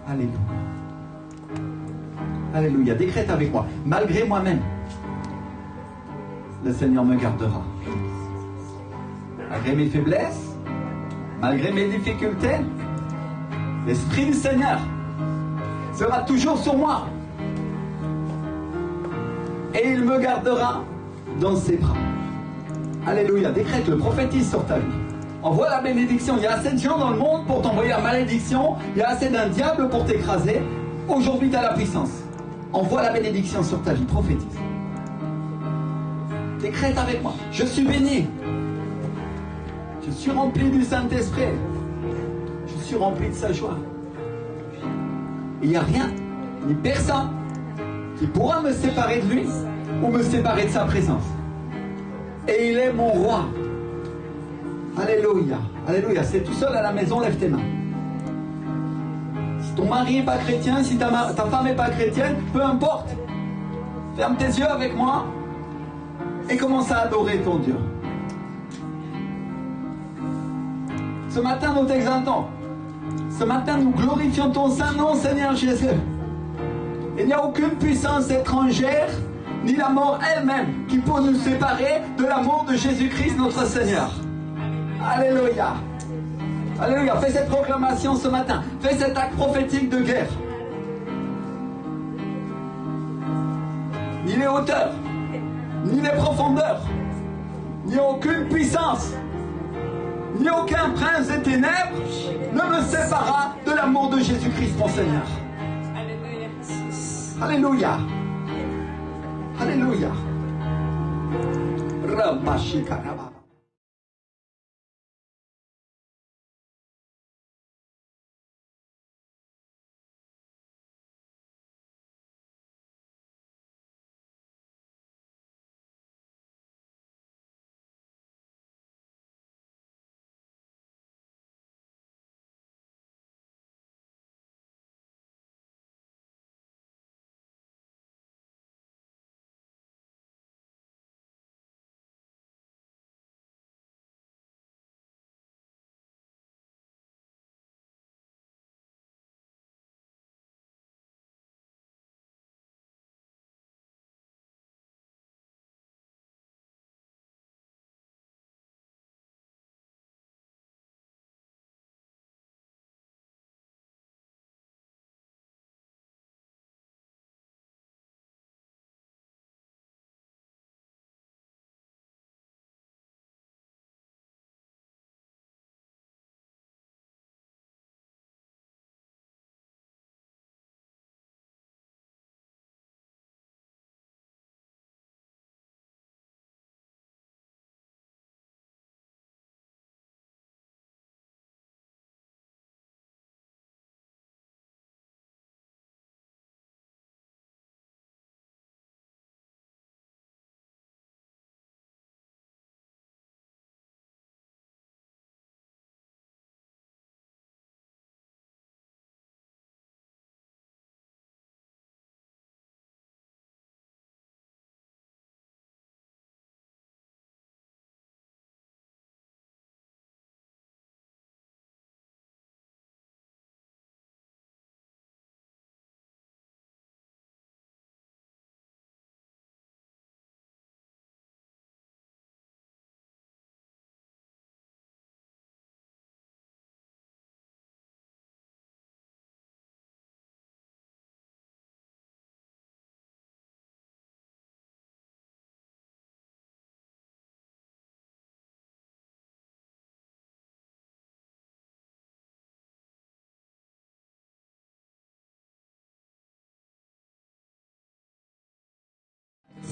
Alléluia. Alléluia. Décrète avec moi. Malgré moi-même, le Seigneur me gardera. Malgré mes faiblesses, malgré mes difficultés, l'Esprit du Seigneur sera toujours sur moi. Et il me gardera dans ses bras. Alléluia. Décrète-le, prophétise sur ta vie. Envoie la bénédiction. Il y a assez de gens dans le monde pour t'envoyer la malédiction. Il y a assez d'un diable pour t'écraser. Aujourd'hui, tu as la puissance. Envoie la bénédiction sur ta vie. Prophétise. Décrète avec moi. Je suis béni. Je suis rempli du Saint-Esprit. Je suis rempli de sa joie. Il n'y a rien, ni personne, qui pourra me séparer de lui ou me séparer de sa présence. Et il est mon roi. Alléluia. Alléluia. C'est tout seul à la maison, lève tes mains. Si ton mari n'est pas chrétien, si ta femme n'est pas chrétienne, peu importe. Ferme tes yeux avec moi et commence à adorer ton Dieu. Ce matin, nous t'exaltons. Ce matin, nous glorifions ton saint nom, Seigneur Jésus. Il n'y a aucune puissance étrangère, ni la mort elle-même, qui peut nous séparer de l'amour de Jésus-Christ, notre Seigneur. Alléluia. Alléluia. Fais cette proclamation ce matin. Fais cet acte prophétique de guerre. Ni les hauteurs, ni les profondeurs, ni aucune puissance, ni aucun prince des ténèbres ne me séparera de l'amour de Jésus-Christ, mon Seigneur. Alléluia. Alléluia. Alléluia.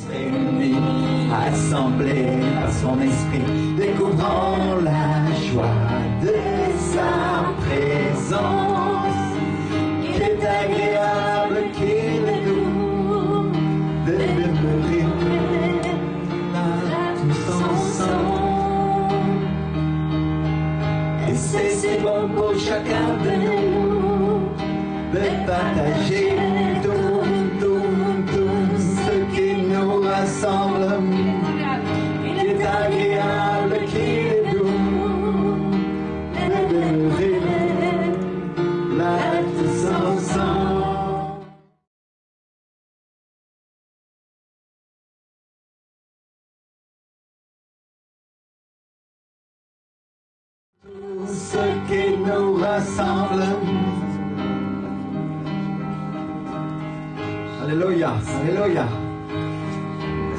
Réunis, assemblés par son esprit, découvrant la joie de sa présence, qui est agréable, qui est doux, de demeurer là tous ensemble. Et c'est si bon pour chacun de nous de partager tout ce qui nous rassemble. Il est agréable, qu'il est doux de demeurer là tous ensemble. rassemble. Alléluia, alléluia.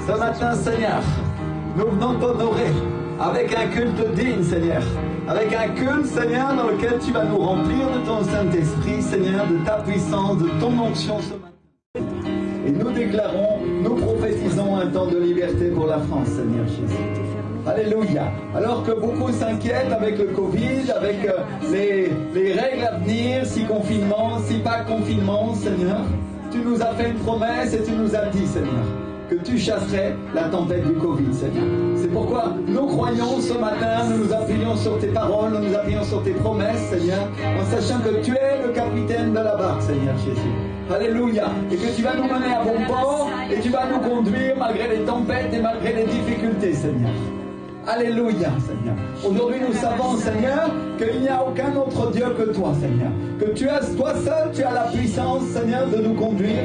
Ce matin, Seigneur, nous venons t'honorer avec un culte digne, Seigneur. Avec un culte, Seigneur, dans lequel tu vas nous remplir de ton Saint-Esprit, Seigneur, de ta puissance, de ton onction ce matin. Et nous déclarons, nous prophétisons un temps de liberté pour la France, Seigneur Jésus. Alléluia. Alors que beaucoup s'inquiètent avec le Covid, avec les règles à venir, si confinement, si pas confinement, Seigneur, tu nous as fait une promesse et tu nous as dit, Seigneur, que tu chasserais la tempête du Covid, Seigneur. C'est pourquoi nous croyons ce matin, nous nous appuyons sur tes paroles, nous nous appuyons sur tes promesses, Seigneur, en sachant que tu es le capitaine de la barque, Seigneur Jésus. Alléluia. Et que tu vas nous mener à bon port et tu vas nous conduire malgré les tempêtes et malgré les difficultés, Seigneur. Alléluia, Seigneur. Aujourd'hui, nous savons, Seigneur, qu'il n'y a aucun autre Dieu que toi, Seigneur. Que tu as, toi seul, tu as la puissance, Seigneur, de nous conduire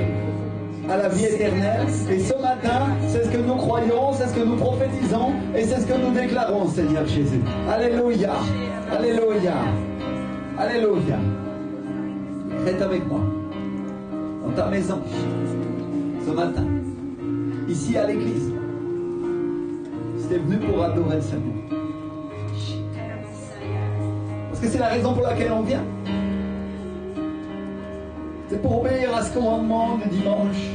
à la vie éternelle. Et ce matin, c'est ce que nous croyons, c'est ce que nous prophétisons et c'est ce que nous déclarons, Seigneur Jésus. Alléluia. Alléluia. Alléluia. Faites avec moi, dans ta maison, ce matin, ici à l'église. Tu es venu pour adorer le Seigneur. Parce que c'est la raison pour laquelle on vient. C'est pour obéir à ce commandement du dimanche.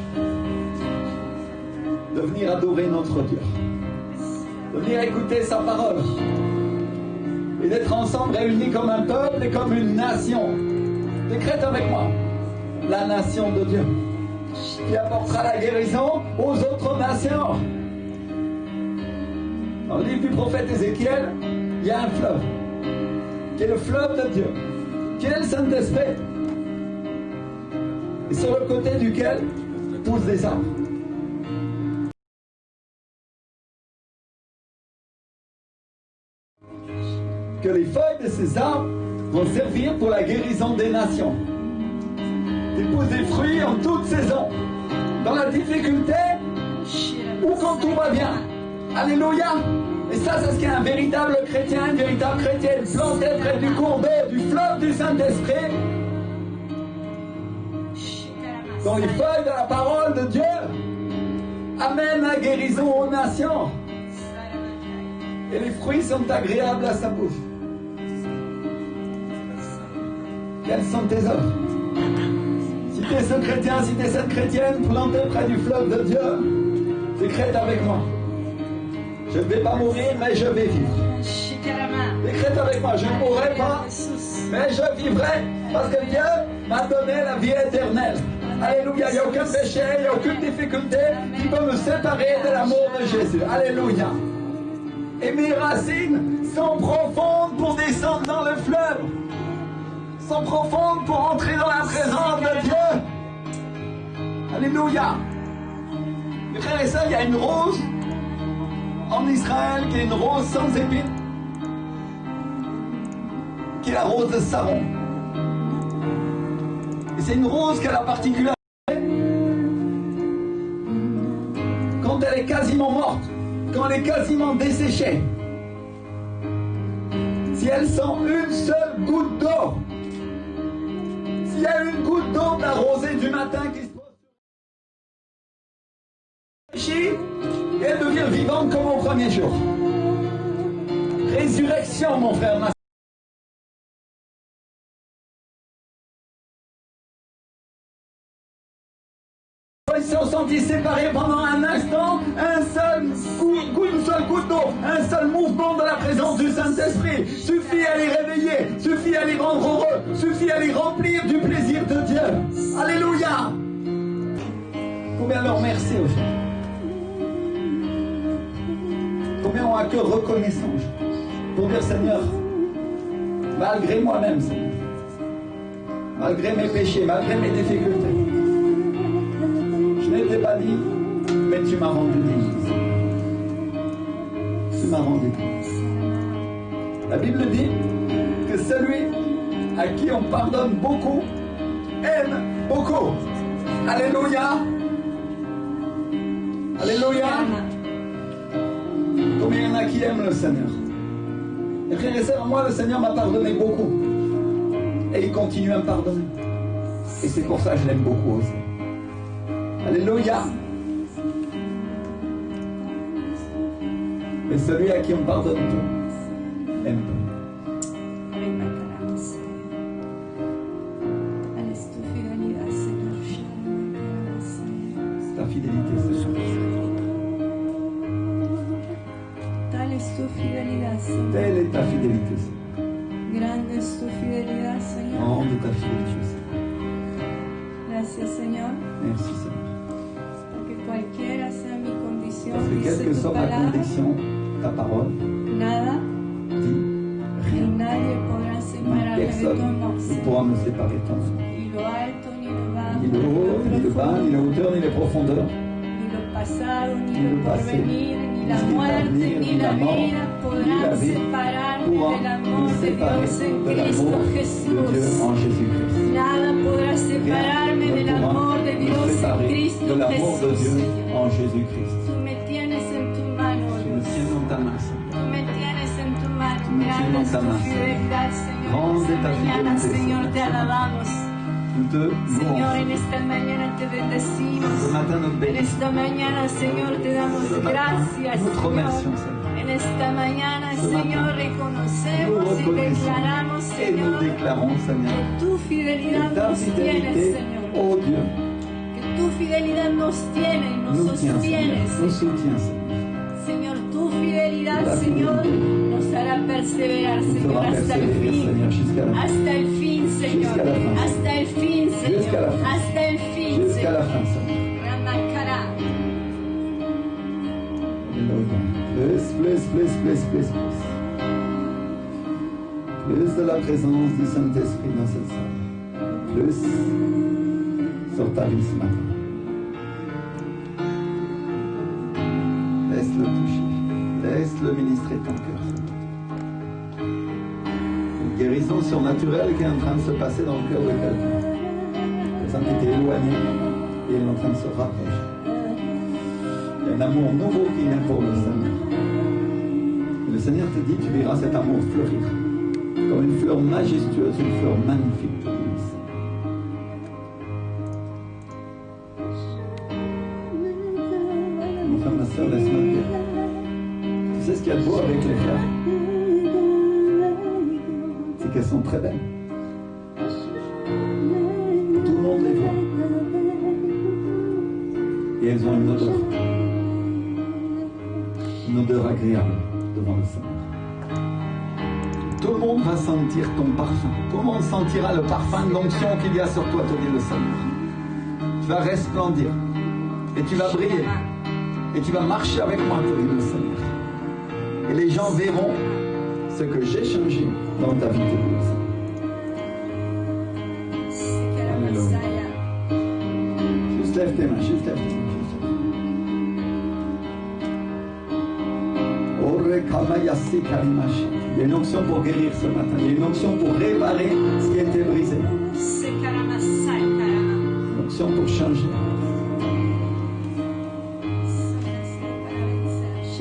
De venir adorer notre Dieu. De venir écouter sa parole. Et d'être ensemble réunis comme un peuple et comme une nation. Décrète avec moi. La nation de Dieu. Qui apportera la guérison aux autres nations. Dans le livre du prophète Ézéchiel, il y a un fleuve, qui est le fleuve de Dieu, qui est le Saint-Esprit, et sur le côté duquel poussent des arbres. Que les feuilles de ces arbres vont servir pour la guérison des nations. Ils poussent des fruits en toute saison, dans la difficulté ou quand tout va bien. Alléluia. Et ça, c'est ce qu'est un véritable chrétien, une véritable chrétienne, plantée près du cours d'eau, du fleuve du Saint-Esprit, dont les feuilles de la parole de Dieu amènent la guérison aux nations. Et les fruits sont agréables à sa bouche. Quelles sont tes œuvres? Si tu es ce chrétien, si tu es cette chrétienne plantée près du fleuve de Dieu, décrète avec moi. Je ne vais pas mourir, mais je vais vivre. Décrète avec moi, je ne mourrai pas, mais je vivrai, parce que Dieu m'a donné la vie éternelle. Alléluia, il n'y a aucun péché, il n'y a aucune difficulté qui peut me séparer de l'amour de Jésus. Alléluia. Et mes racines sont profondes pour descendre dans le fleuve. Sont profondes pour entrer dans la présence de Dieu. Alléluia. Mes frères et sœurs, il y a une rose en Israël qui est une rose sans épines, qui est la rose de Saron. Et c'est une rose qui a la particularité, quand elle est quasiment morte, quand elle est quasiment desséchée, si elle sent une seule goutte d'eau, s'il y a une goutte d'eau de la rosée du matin qui se pose et elle devient vivante comme au premier jour. Résurrection, mon frère, ma ils se sont sentis séparés pendant un instant, une seule goutte d'eau, un seul mouvement de la présence du Saint-Esprit suffit à les réveiller, suffit à les rendre heureux, suffit à les remplir du plaisir de Dieu. Alléluia. Combien leur merci aujourd'hui? Combien ont un cœur reconnaissant pour dire Seigneur, malgré moi-même, Seigneur, malgré mes péchés, malgré mes difficultés, je n'étais pas dit, mais tu m'as rendu digne. Tu m'as rendu digne. La Bible dit que celui à qui on pardonne beaucoup aime beaucoup. Alléluia. Alléluia. Combien il y en a qui aiment le Seigneur? Et frères et sœurs, moi le Seigneur m'a pardonné beaucoup. Et il continue à me pardonner. Et c'est pour ça que je l'aime beaucoup aussi. Alléluia. Mais celui à qui on pardonne tout, aime tout. C'est ta fidélité, c'est ça. Telle est ta fidélité, Seigneur. Grande es tu fidelidad, Señor. Grande ta fidélité, Seigneur. Gracias, Señor. Merci, Seigneur. Porque cualquiera sea mi condición, Parce que quelle que dice tu soit ma palabra, condition, ta parole nada dit y rien. nadie podrá separarme de tu Personne amor, ne Señor. pourra me séparer de ton amour. Ni lo alto, ni lo bajo, Ni le haut, ni le bas, ni la hauteur, ni les profondeurs. ni lo pasado, ni Ni lo le passé, porvenir, ni ni la ce qui va muerte, venir, ni ni la la mort, vida ni podrán la vie separarme pourra del amor me de séparer Dios en de Cristo l'amour de Dieu Jesús. en Jésus-Christ. Nada podrá separarme del Rien ne amor pourra de me Dios en séparer Cristo de l'amour de Jesús, Dieu Señor. en Jésus-Christ. Tú me tienes en tu mano, Tu me Dios. tiens dans ta main, Seigneur. Tú me tienes en tu mano. Tú me tienes Grande es dans ta tu main, fidelidad, Señor. Grande Esta ta mañana, fidelité, Señor, te Señor. alabamos. Nous te Señor, louons. en esta mañana te bendecimos. Ce matin, nous te En bénissons. esta mañana, Señor, te damos Ce matin, gracias, nous te remercions, Señor. Seigneur. En esta mañana, Ce Señor, matin, reconocemos Nous y reconnaissons declaramos, et nous Señor, déclarons, Seigneur, que tu fidelidad que ta nos tiene, fidélité, Señor. ô Dieu, Que tu fidelidad nos tiene y nos nous tient, sostiene, Seigneur. Nous Señor. soutiens, Seigneur. Señor, tu fidelidad, La Señor, fidelité nos hará perseverar, nous Señor, fera hasta el persévérer, fin. Seigneur, jusqu'à la fin. Hasta el fin, Señor. Jusqu'à la fin. Hasta el fin, Jusqu'à la Señor. fin. Hasta el fin, Jusqu'à la Señor. fin, Seigneur. Ramacará. Alléluia. Plus. Plus de la présence du Saint-Esprit dans cette salle. Plus sur ta vie ce matin. Laisse-le toucher. Laisse-le ministrer ton cœur. Une guérison surnaturelle qui est en train de se passer dans le cœur de quelqu'un. Quelqu'un qui était éloigné et il est en train de se rapprocher. Il y a un amour nouveau qui vient pour le Seigneur. Et le Seigneur te dit, tu verras cet amour fleurir. Comme une fleur majestueuse, une fleur magnifique pour lui. Mon frère, ma soeur, laisse-moi te dire. Tu sais ce qu'il y a de beau avec les fleurs? C'est qu'elles sont très belles. Tout le monde les voit. Et elles ont une odeur agréable devant le Seigneur. Tout le monde va sentir ton parfum. Tout le monde sentira le parfum de l'onction qu'il y a sur toi, te dit le Seigneur. Tu vas resplendir et tu vas briller et tu vas marcher avec moi, te dit le Seigneur. Et les gens verront ce que j'ai changé dans ta vie, te dit le Seigneur. Alléluia. Juste lève tes mains, juste lève tes mains. Il y a une onction pour guérir ce matin. Il y a une onction pour réparer ce qui a été brisé. Une onction pour changer.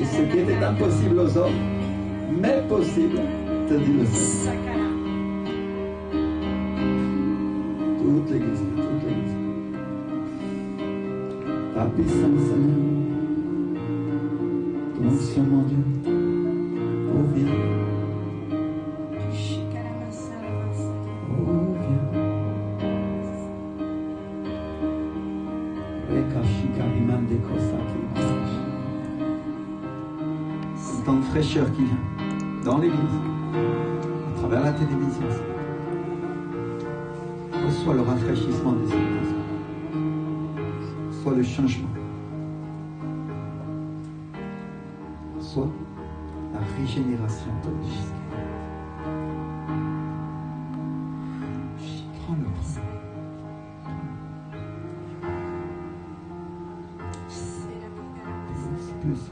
Et ce qui était impossible aux hommes, mais possible, te dit le Seigneur. Toute l'Église, toute l'Église. Ta puissance, Seigneur. Ton onction, mon Dieu. Oh, viens. Oh, viens. C'est un temps de fraîcheur qui vient dans l'église, à travers la télévision. Reçois le rafraîchissement des églises. Reçois le changement. Reçois la régénération de l'Église. Prends-le. Plus.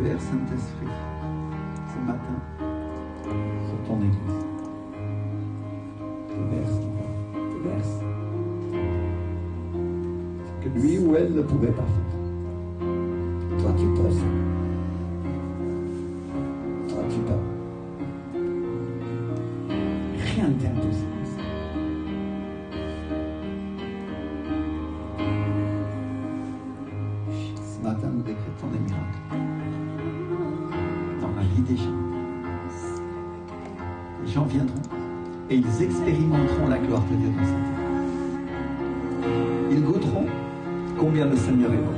Vers Saint-Esprit, ce matin, sur ton église. Te verse. Ce que lui ou elle ne pouvait pas faire. tu peux, Seigneur. Toi, tu peux. Rien ne t'est impossible. Ce matin, nous décrétons des miracles dans la vie des gens. Les gens viendront et ils expérimenteront la gloire de Dieu dans cette terre. Ils goûteront combien le Seigneur est bon.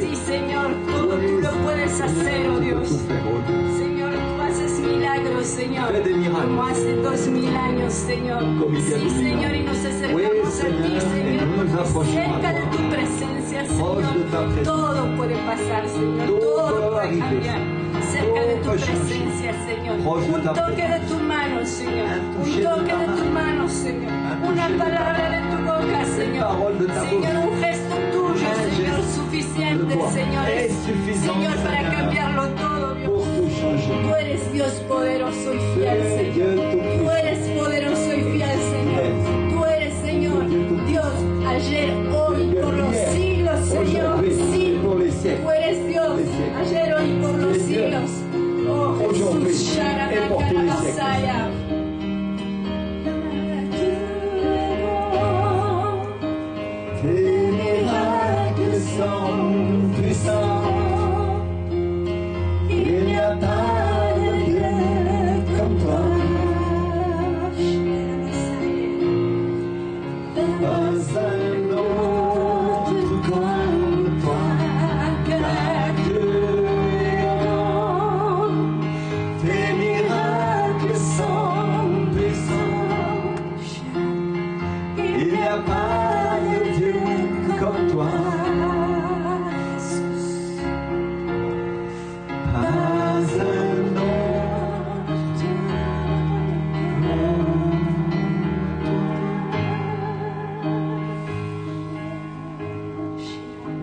Sí, Señor, todo tú lo puedes hacer, oh Dios. Señor, tú haces milagros, Señor. Fais des miracles. Como hace 2000 años, Señor. Como il y a Sí, 2000 Señor, ans. y nos acercamos Oui, a ti, Seigneur, Señor. et nous nous approchons Cerca à de toi. tu presencia, Proche de ta Señor. présence. Todo puede pasar, Señor. Todo Todo puede puede arribar. cambiar. Cerca de tu Todo puede presencia, Señor. Proche de Un ta toque de tu mano, Señor. Un Un toucher de toque ta de tu main. mano, Señor. Un Una toucher de ta palabra de tu boca, Señor. parole de ta Señor, bouche. un gesto tuyo, Un Señor, geste suficiente, de toi. Señor. Es suffisant, Señor, para Seigneur, cambiarlo todo, Dios. pour tout changer. Tú eres Dios poderoso y Tu fiel, es Señor. Dieu Tú tout-puissant. eres poderoso y fiel, Señor. Tú eres, Señor, Dios, ayer, hoy, por los siglos, Señor. Aujourd'hui Sí, et pour les tú siècles. eres Dios, Les siècles. ayer, hoy, por los Tu es Dieu. siglos. Oh, Aujourd'hui Jesús, et pour tous les siècles. Sharanakaramasaya. Tes miracles sont puissants. Il n'y a pas de Dieu comme toi. Pas un autre comme toi. Car Dieu est grand. Tes miracles sont puissants. Il n'y a pas de Dieu comme toi. Pas un autre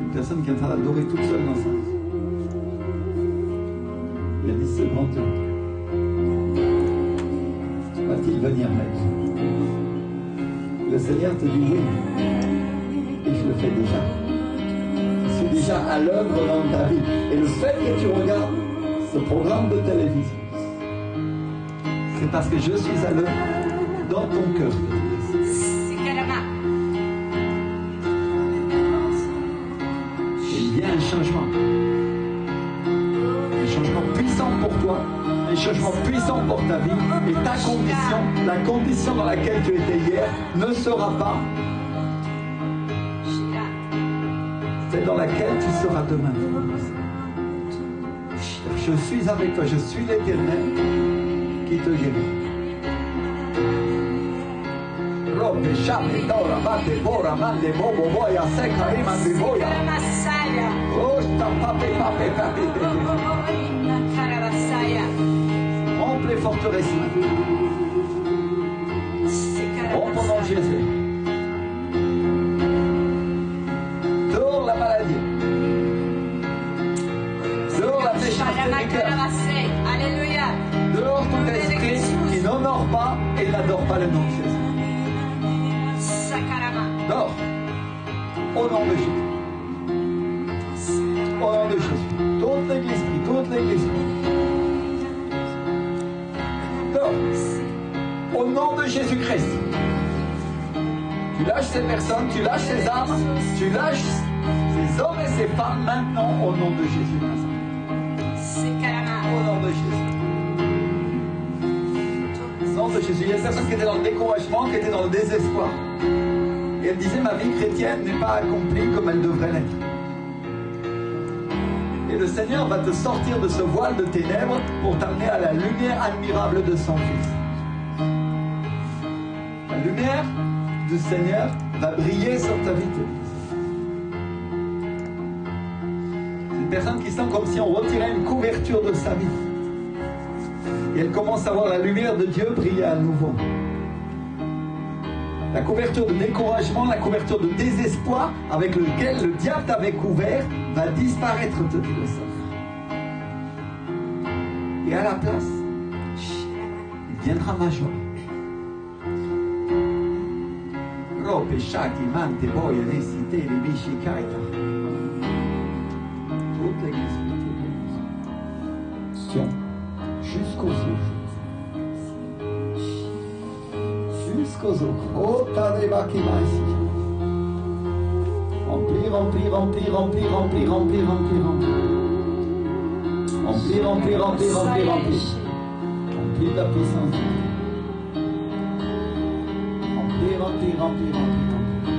Une personne qui est en train d'adorer toute seule dans sa vie. Il y a 10 secondes. Va-t-il venir, mec? Le Seigneur te dit oui. Et je le fais déjà. Je suis déjà à l'œuvre dans ta vie. Et le fait que tu regardes ce programme de télévision, c'est parce que je suis à l'œuvre dans ton cœur. Sikarama. Il y a un changement. Un changement puissant pour toi. Un changement puissant pour ta vie. Et ta condition, la condition dans laquelle tu étais hier, ne sera pas Shira. celle dans laquelle tu seras demain. Je suis avec toi, je suis l'Éternel qui te guérit. Robe, chape, tora, bate, bora, mande, bobo, boya, seca, rima, triboya. Sikaramasaya. Oh, sta, pape, pape, pape. Nakarabasaya. Rompe les forteresses. Rompe au nom de Jésus. Dehors la maladie. Dehors la méchanceté du cœur. Alléluia. Dehors tout esprit qui n'honore pas et n'adore pas le nom de Jésus. Sakarama. Dehors. Au nom de Jésus. Au nom de Jésus. Toute l'église prie, toute l'église prie. Dehors. Au nom de Jésus-Christ. Tu lâches ces personnes, tu lâches ces âmes, tu lâches ces hommes et ces femmes maintenant au nom de Jésus. Sikarama. Au nom de Jésus. Au nom de Jésus. Il y a une personne qui était dans le découragement, qui était dans le désespoir. Et elle disait, ma vie chrétienne n'est pas accomplie comme elle devrait l'être. Et le Seigneur va te sortir de ce voile de ténèbres pour t'amener à la lumière admirable de son Fils. La lumière du Seigneur va briller sur ta vie. C'est une personne qui sent comme si on retirait une couverture de sa vie. Et elle commence à voir la lumière de Dieu briller à nouveau. La couverture de découragement, la couverture de désespoir avec lequel le diable t'avait couvert va disparaître, te dit le Seigneur. Et à la place, il viendra ma joie. Rope, shaki, mante, boya, necité, les bichi, kaita. Toute l'église, jusqu'aux eaux. Jusqu'aux eaux. Oh, Tadeba qui m'a ici. Remplis, remplis, remplis, remplis, remplis, remplis, remplis, remplis. Remplis, remplis, remplis, remplis, remplis. Remplis de la puissance. Remplis, remplis, remplis, remplis, remplis.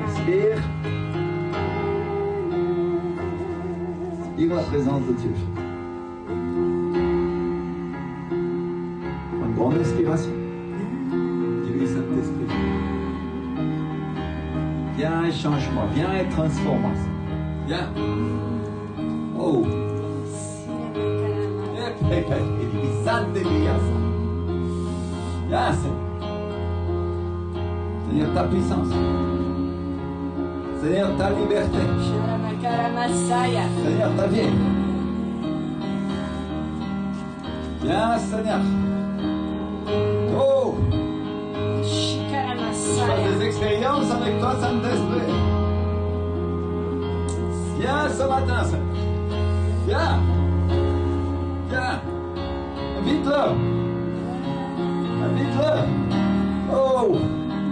Inspire. Inspire la présence de Dieu. Une grande inspiration. Dis-lui, Saint-Esprit. Viens et change-moi. Viens et transforme-moi. Viens. Oh. Viens, Seigneur, ta puissance. Seigneur, ta liberté. Seigneur, ta vie. Viens, Seigneur. Oh. Je fais des expériences avec toi, Saint-Esprit. Viens ce matin, Seigneur. Viens. Viens. Invite-le. Invite-le. Oh.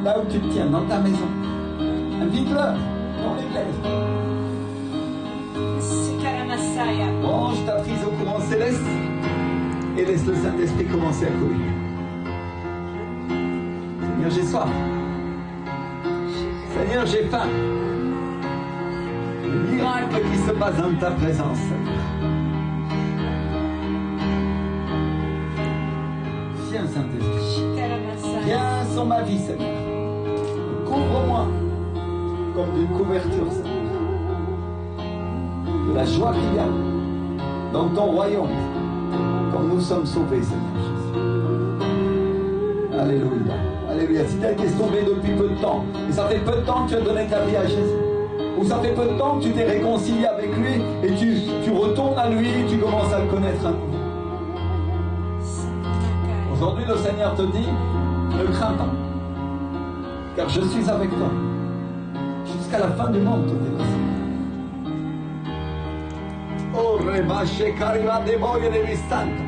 Là où tu te tiens, dans ta maison. Invite-le. Dans l'église. Branche ta prise au courant céleste et laisse le Saint-Esprit commencer à courir. Seigneur, j'ai soif. Seigneur, j'ai faim. Le miracle qui se passe dans ta présence, Seigneur. Viens, Saint-Esprit. Viens sur ma vie, Seigneur. Couvre-moi comme d'une couverture, Seigneur. De la joie qu'il y a dans ton royaume, comme nous sommes sauvés, Seigneur Jésus. Alléluia. Alléluia. Si tu as été sauvé depuis peu de temps, et ça fait peu de temps que tu as donné ta vie à Jésus, ou ça fait peu de temps que tu t'es réconcilié avec lui, et tu retournes à lui, et tu commences à le connaître à nouveau. Aujourd'hui, le Seigneur te dit, ne crains pas, car je suis avec toi. Jusqu'à la fin du monde, te dit le Seigneur. Oh, rebache cariva de boie de vistanto.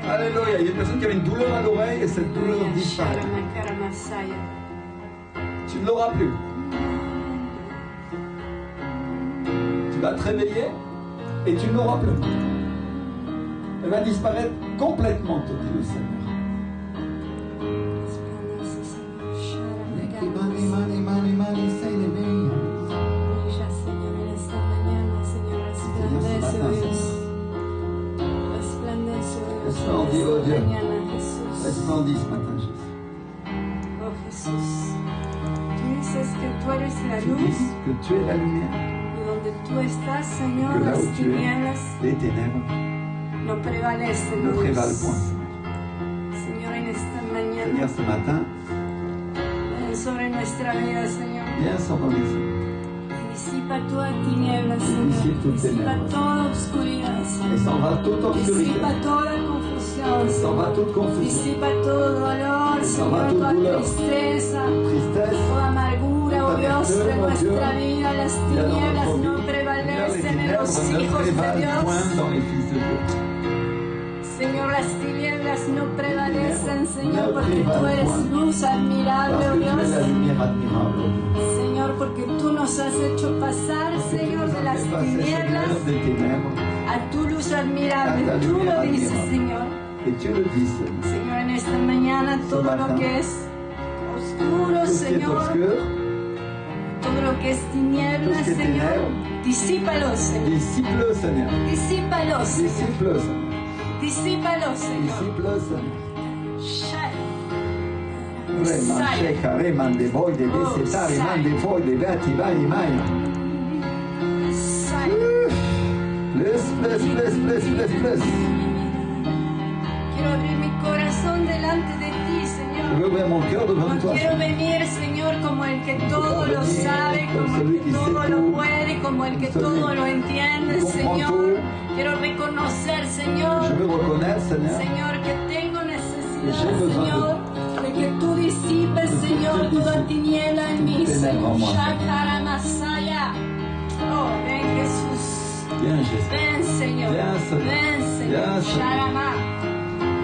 Alléluia. Il y a une personne qui avait une douleur à l'oreille et cette douleur disparaît. Tu ne l'auras plus. Tu vas te réveiller et tu ne l'auras plus. Elle va disparaître complètement, te dit le Seigneur. Resplendis, oh Dieu. Resplendis ce matin, Jésus. Oh Jesús, tú dices que tú eres la Tu luz dis que tu es la lumière, y donde tú estás, que Señor, là las où tu es, tinieblas les ténèbres no prevalecen. ne Luz. prévalent point. Señor, en esta Seigneur, mañana, ce matin, ven sobre nuestra vida, Señor. viens sur nos vies. Disipa toda tiniebla, Señor. Disipe toute Disipa ténèbres. toda oscuridad, Et Señor. s'en va toute obscurité. Disipa toda confusión, S'en Señor. va toute confusion, Disipa todo dolor, S'en va Señor, toute toda douleur. tristeza, tristesse. toda amargura, oh Dios, de nuestra vida. Las Il y a dans tinieblas notre no vie. prevalecen en Seigneur, los les ténèbres ne hijos de prévalent point Dios. dans les fils de Dieu. Señor, las tinieblas no prevalecen, Señor, no porque tú prevalecen. eres luz admirable, Parce oh que tu es la Dios. lumière admirable. Señor, porque tú nos has hecho pasar, Señor, de las tinieblas des ténèbres. a tu luz admirable. A ta Tú lumière lo dices, admirable. Señor. Et tu le dis, Seigneur. Señor, en esta mañana todo matin, lo que es oscuro, Tout ce qui est Señor, obscur, todo lo que es tinieblas, Tout ce qui est Señor, ténèbres, disípalo, Señor. dissipe-le, Seigneur. Disípalo, Señor. Dissipe-le, Seigneur. Disípalo, Señor. Dissipe-le, Seigneur. Shai. Remanche, care, mande voi, de desetare, mande voi, de beati, vai, mai. Sai. Plus. Quiero abrir mi corazón delante de ti, Je Señor. veux ouvrir mon cœur devant No toi. quiero venir, Señor, como el que todo lo sabe, como el que todo lo puede, como el que todo lo entiende, Señor. Quiero reconocer, Señor, Je veux reconnaître, Seigneur, Señor, que tengo necesidad, J'ai besoin Señor, de que tú disipes, Señor, toda tiniebla en mí, Señor. Shakara Masaya. Oh, ven Jesús. viens, Jésus. Ven, Señor. Viens, Señor. Ven, Señor. Viens, Señor. Sharama.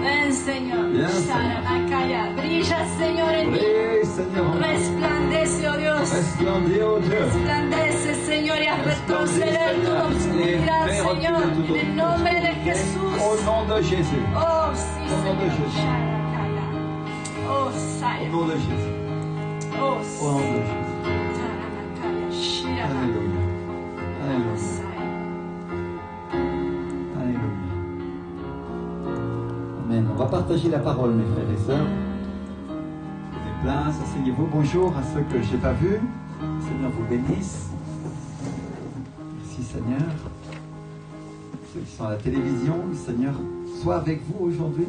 Ven, Señor. Viens, Señor. Sharamakaya. Brilla, Señor, en mí. Prie, Seigneur. Resplandece, oh Dios. Resplendis, oh Dieu. Resplandece, Señor, y haz retroceder toda oscuridad, Señor. En el nombre de Jesús. Au nom de Jésus. Oh, sí, Au nom de Señor. Jésus. Sharakaya. Oh, Au Saya. nom de Jésus. Oh, Au nom de sí. Jésus. Sharamakaya. Shirama. Alléluia. Alléluia. Amen. On va partager la parole, mes frères et sœurs. Prenez place, asseyez-vous. Bonjour à ceux que je n'ai pas vus. Le Seigneur vous bénisse. Merci Seigneur. Ceux qui sont à la télévision, le Seigneur soit avec vous aujourd'hui.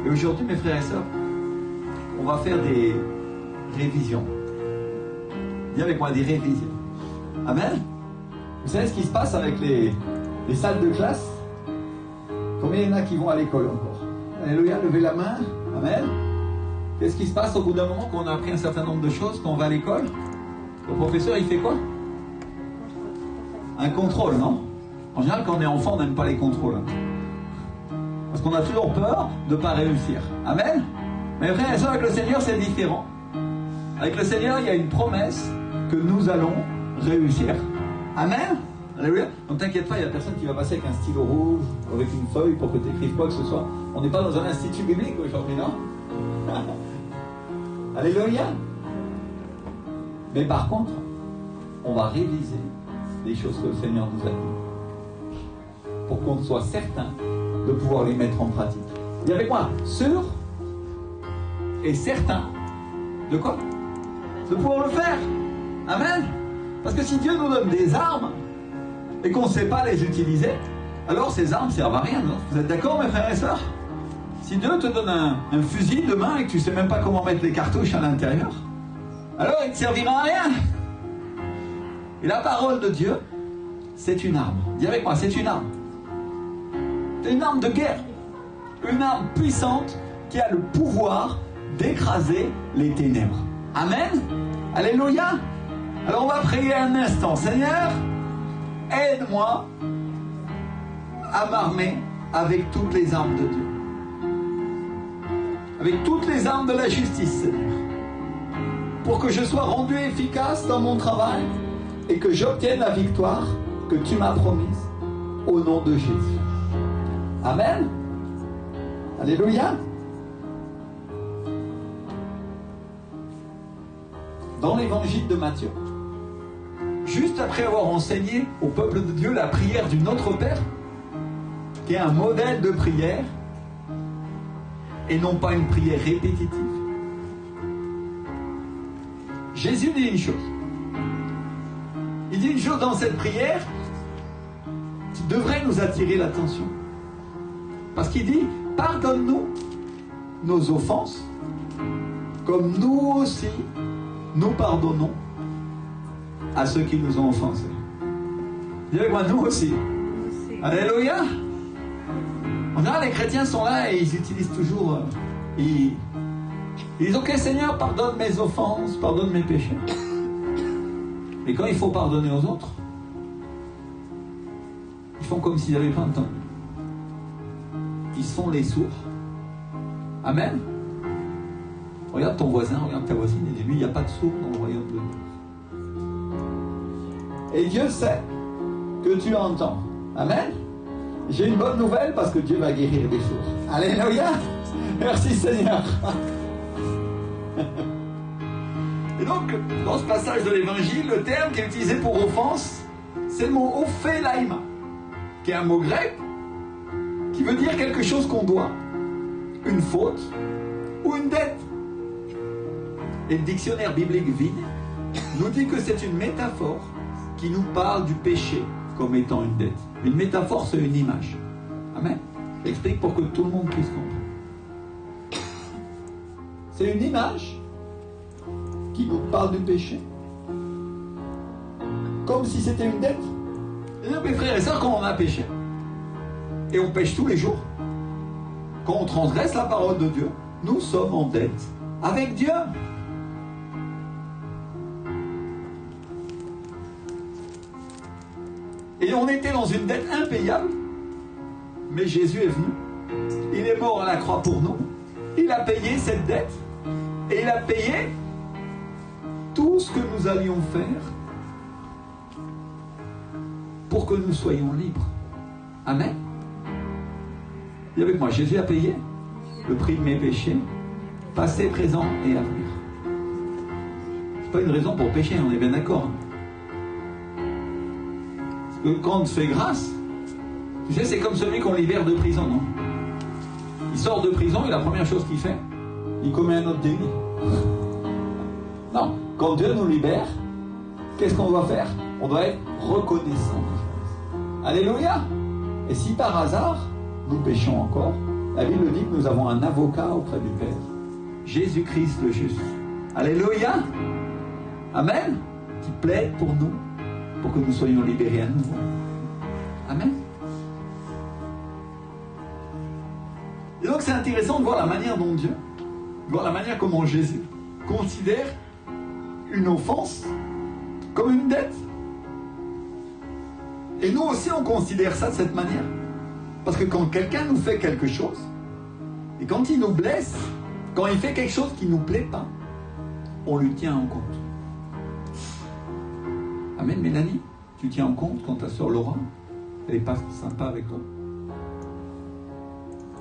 Et aujourd'hui, mes frères et sœurs, on va faire des révisions. Dis avec moi, des révisions. Amen. Vous savez ce qui se passe avec les salles de classe? Combien il y en a qui vont à l'école encore? Alléluia, levez la main. Amen. Qu'est-ce qui se passe au bout d'un moment quand on a appris un certain nombre de choses, quand on va à l'école? Le professeur, il fait quoi? Un contrôle, non? En général, quand on est enfant, on n'aime pas les contrôles. Parce qu'on a toujours peur de ne pas réussir. Amen. Mais frères et sœurs, avec le Seigneur, c'est différent. Avec le Seigneur, il y a une promesse que nous allons réussir. Amen. Alléluia. Donc t'inquiète pas, il n'y a personne qui va passer avec un stylo rouge ou avec une feuille pour que tu écrives quoi que ce soit. On n'est pas dans un institut biblique aujourd'hui, non? Alléluia. Mais par contre, on va réviser les choses que le Seigneur nous a dit pour qu'on soit certain de pouvoir les mettre en pratique. Dis avec moi, sûr et certain de quoi? De pouvoir le faire. Amen. Parce que si Dieu nous donne des armes et qu'on ne sait pas les utiliser, alors ces armes ne servent à rien. Non? Vous êtes d'accord, mes frères et sœurs? Si Dieu te donne un fusil demain et que tu ne sais même pas comment mettre les cartouches à l'intérieur, alors il ne te servira à rien. Et la parole de Dieu, c'est une arme. Dis avec moi, c'est une arme. C'est une arme de guerre. Une arme puissante qui a le pouvoir d'écraser les ténèbres. Amen. Alléluia. Alors on va prier un instant. Seigneur, aide-moi à m'armer avec toutes les armes de Dieu. Avec toutes les armes de la justice, Seigneur. Pour que je sois rendu efficace dans mon travail et que j'obtienne la victoire que tu m'as promise au nom de Jésus. Amen. Alléluia. Dans l'évangile de Matthieu, juste après avoir enseigné au peuple de Dieu la prière du Notre Père, qui est un modèle de prière, et non pas une prière répétitive, Jésus dit une chose. Il dit une chose dans cette prière qui devrait nous attirer l'attention. Parce qu'il dit, pardonne-nous nos offenses, comme nous aussi nous pardonnons à ceux qui nous ont offensés. Dis avec moi, nous aussi. Alléluia. On a les chrétiens sont là et ils utilisent toujours, ils disent, ok Seigneur, pardonne mes offenses, pardonne mes péchés. Mais quand il faut pardonner aux autres, ils font comme s'ils n'avaient pas entendu. Ils se font les sourds. Amen. Regarde ton voisin, regarde ta voisine et dis-lui, il n'y a pas de sourd dans le royaume de Dieu. Et Dieu sait que tu entends. Amen. J'ai une bonne nouvelle parce que Dieu va guérir des sourds. Alléluia. Merci Seigneur. Et donc, dans ce passage de l'évangile, le terme qui est utilisé pour offense, c'est le mot ophelaima, qui est un mot grec qui veut dire quelque chose qu'on doit, une faute ou une dette. Et le dictionnaire biblique vide nous dit que c'est une métaphore qui nous parle du péché comme étant une dette. Une métaphore, c'est une image. Amen. J'explique pour que tout le monde puisse comprendre. C'est une image qui nous parle du péché comme si c'était une dette. Et mes frères et sœurs, quand on a péché, et on pêche tous les jours, quand on transgresse la parole de Dieu, nous sommes en dette avec Dieu. Et on était dans une dette impayable, mais Jésus est venu. Il est mort à la croix pour nous. Il a payé cette dette. Et il a payé tout ce que nous allions faire pour que nous soyons libres. Amen. Dis avec moi, Jésus a payé le prix de mes péchés, passé, présent et à venir. pas une raison pour pécher, on est bien d'accord. Parce que quand on te fait grâce, tu sais, c'est comme celui qu'on libère de prison, non? Il sort de prison et la première chose qu'il fait, il commet un autre délit. Non, quand Dieu nous libère, qu'est-ce qu'on doit faire? On doit être reconnaissant. Alléluia! Et si par hasard, nous péchons encore, la Bible dit que nous avons un avocat auprès du Père, Jésus-Christ le juste. Alléluia! Amen! Qui plaide pour nous, pour que nous soyons libérés à nouveau. Amen! Et donc c'est intéressant de voir la manière dont Dieu, de voir la manière comment Jésus considère une offense comme une dette. Et nous aussi on considère ça de cette manière. Parce que quand quelqu'un nous fait quelque chose, et quand il nous blesse, quand il fait quelque chose qui ne nous plaît pas, on lui tient en compte. Amen, Mélanie, tu tiens en compte quand ta soeur Laura, elle n'est pas sympa avec toi.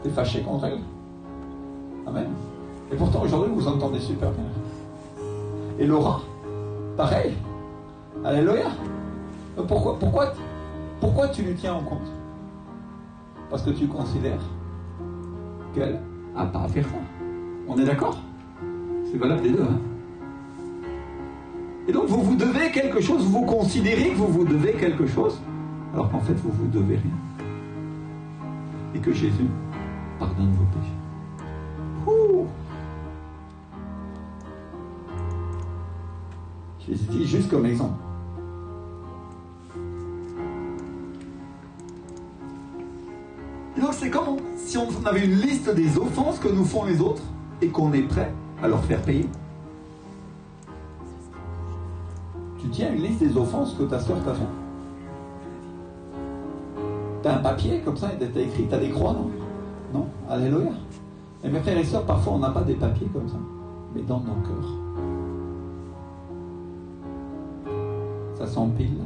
Tu es fâché contre elle. Amen. Et pourtant aujourd'hui vous entendez super bien. Et Laura, pareil. Alléluia. Pourquoi tu lui tiens en compte? Parce que tu considères qu'elle n'a pas à faire ça. On est d'accord? C'est valable des deux. Hein? Et donc vous vous devez quelque chose, vous considérez que vous vous devez quelque chose, alors qu'en fait vous vous devez rien. Et que Jésus pardonne vos péchés. Ouh. Je les dis juste comme exemple. Et donc c'est comme si on avait une liste des offenses que nous font les autres et qu'on est prêt à leur faire payer. Tu tiens une liste des offenses que ta soeur t'a fait. T'as un papier comme ça, t'as écrit, t'as des croix, non? Non? Alléluia. Et mes frères et sœurs, parfois on n'a pas des papiers comme ça, mais dans nos cœurs. Ça s'empile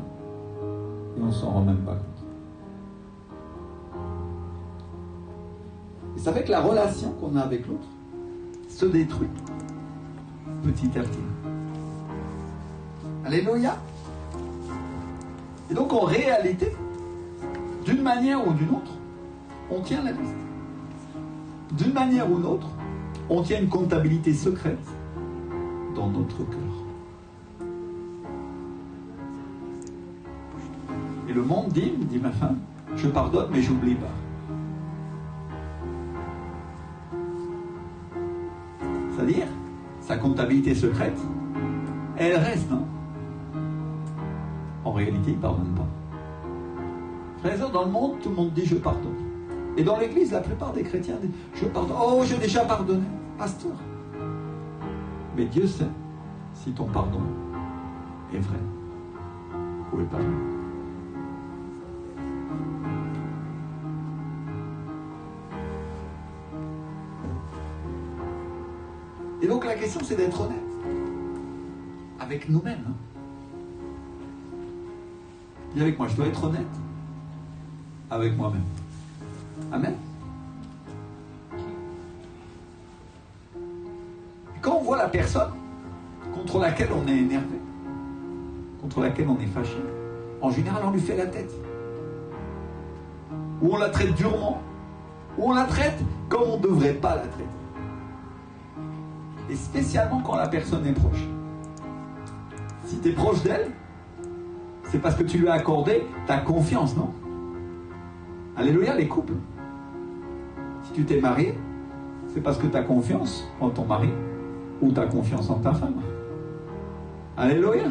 et on s'en rend même pas compte. Et ça fait que la relation qu'on a avec l'autre se détruit petit à petit. Alléluia. Et donc en réalité, d'une manière ou d'une autre, on tient la liste. D'une manière ou d'une autre, on tient une comptabilité secrète dans notre cœur. Et le monde dit ma femme, je pardonne mais j'oublie pas. C'est-à-dire, sa comptabilité secrète, elle reste, hein. En réalité, il ne pardonne pas. Frères et sœurs, dans le monde, tout le monde dit je pardonne. Et dans l'église, la plupart des chrétiens disent je pardonne. Oh, j'ai déjà pardonné. Pasteur. Mais Dieu sait si ton pardon est vrai ou est pas vrai. Et donc la question c'est d'être honnête avec nous-mêmes. Dis avec moi, je dois être honnête avec moi-même. Amen. Quand on voit la personne contre laquelle on est énervé, contre laquelle on est fâché, en général on lui fait la tête. Ou on la traite durement, ou on la traite comme on ne devrait pas la traiter. Et spécialement quand la personne est proche. Si tu es proche d'elle, c'est parce que tu lui as accordé ta confiance, non? Alléluia, les couples. Si tu t'es marié, c'est parce que tu as confiance en ton mari ou tu as confiance en ta femme. Alléluia.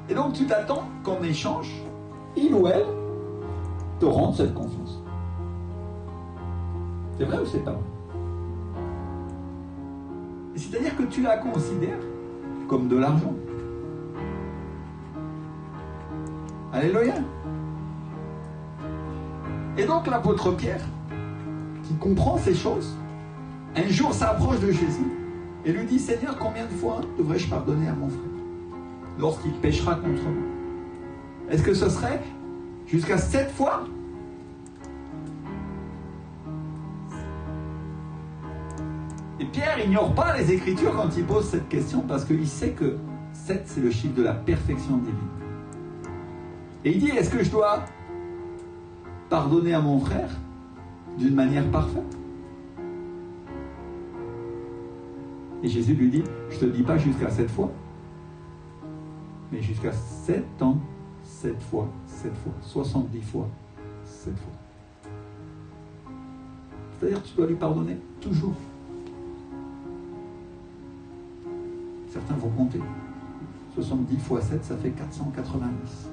Et donc tu t'attends qu'en échange, il ou elle te rende cette confiance. C'est vrai ou c'est pas vrai? Et c'est-à-dire que tu la considères comme de l'argent. Alléluia. Et donc l'apôtre Pierre, qui comprend ces choses, un jour s'approche de Jésus et lui dit, Seigneur, combien de fois devrais-je pardonner à mon frère lorsqu'il péchera contre moi? Est-ce que ce serait jusqu'à 7 fois? Et Pierre n'ignore pas les Écritures quand il pose cette question, parce qu'il sait que 7, c'est le chiffre de la perfection divine. Et il dit, est-ce que je dois pardonner à mon frère d'une manière parfaite? Et Jésus lui dit, je ne te dis pas jusqu'à 7 fois, mais jusqu'à 7 ans, 7 fois, 7 fois, 70 fois, 7 fois. C'est-à-dire que tu dois lui pardonner toujours. Certains vont compter. 70 fois 7, ça fait 490.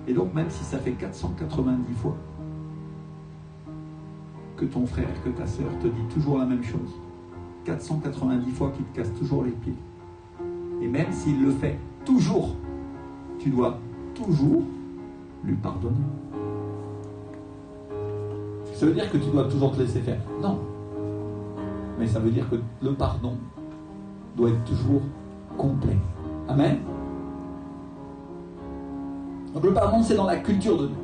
Et donc, même si ça fait 490 fois que ton frère, que ta sœur te dit toujours la même chose, 490 fois qu'il te casse toujours les pieds, et même s'il le fait toujours, tu dois toujours lui pardonner. Ça veut dire que tu dois toujours te laisser faire? Non. Mais ça veut dire que le pardon doit être toujours complet. Amen. Donc le pardon, c'est dans la culture de Dieu.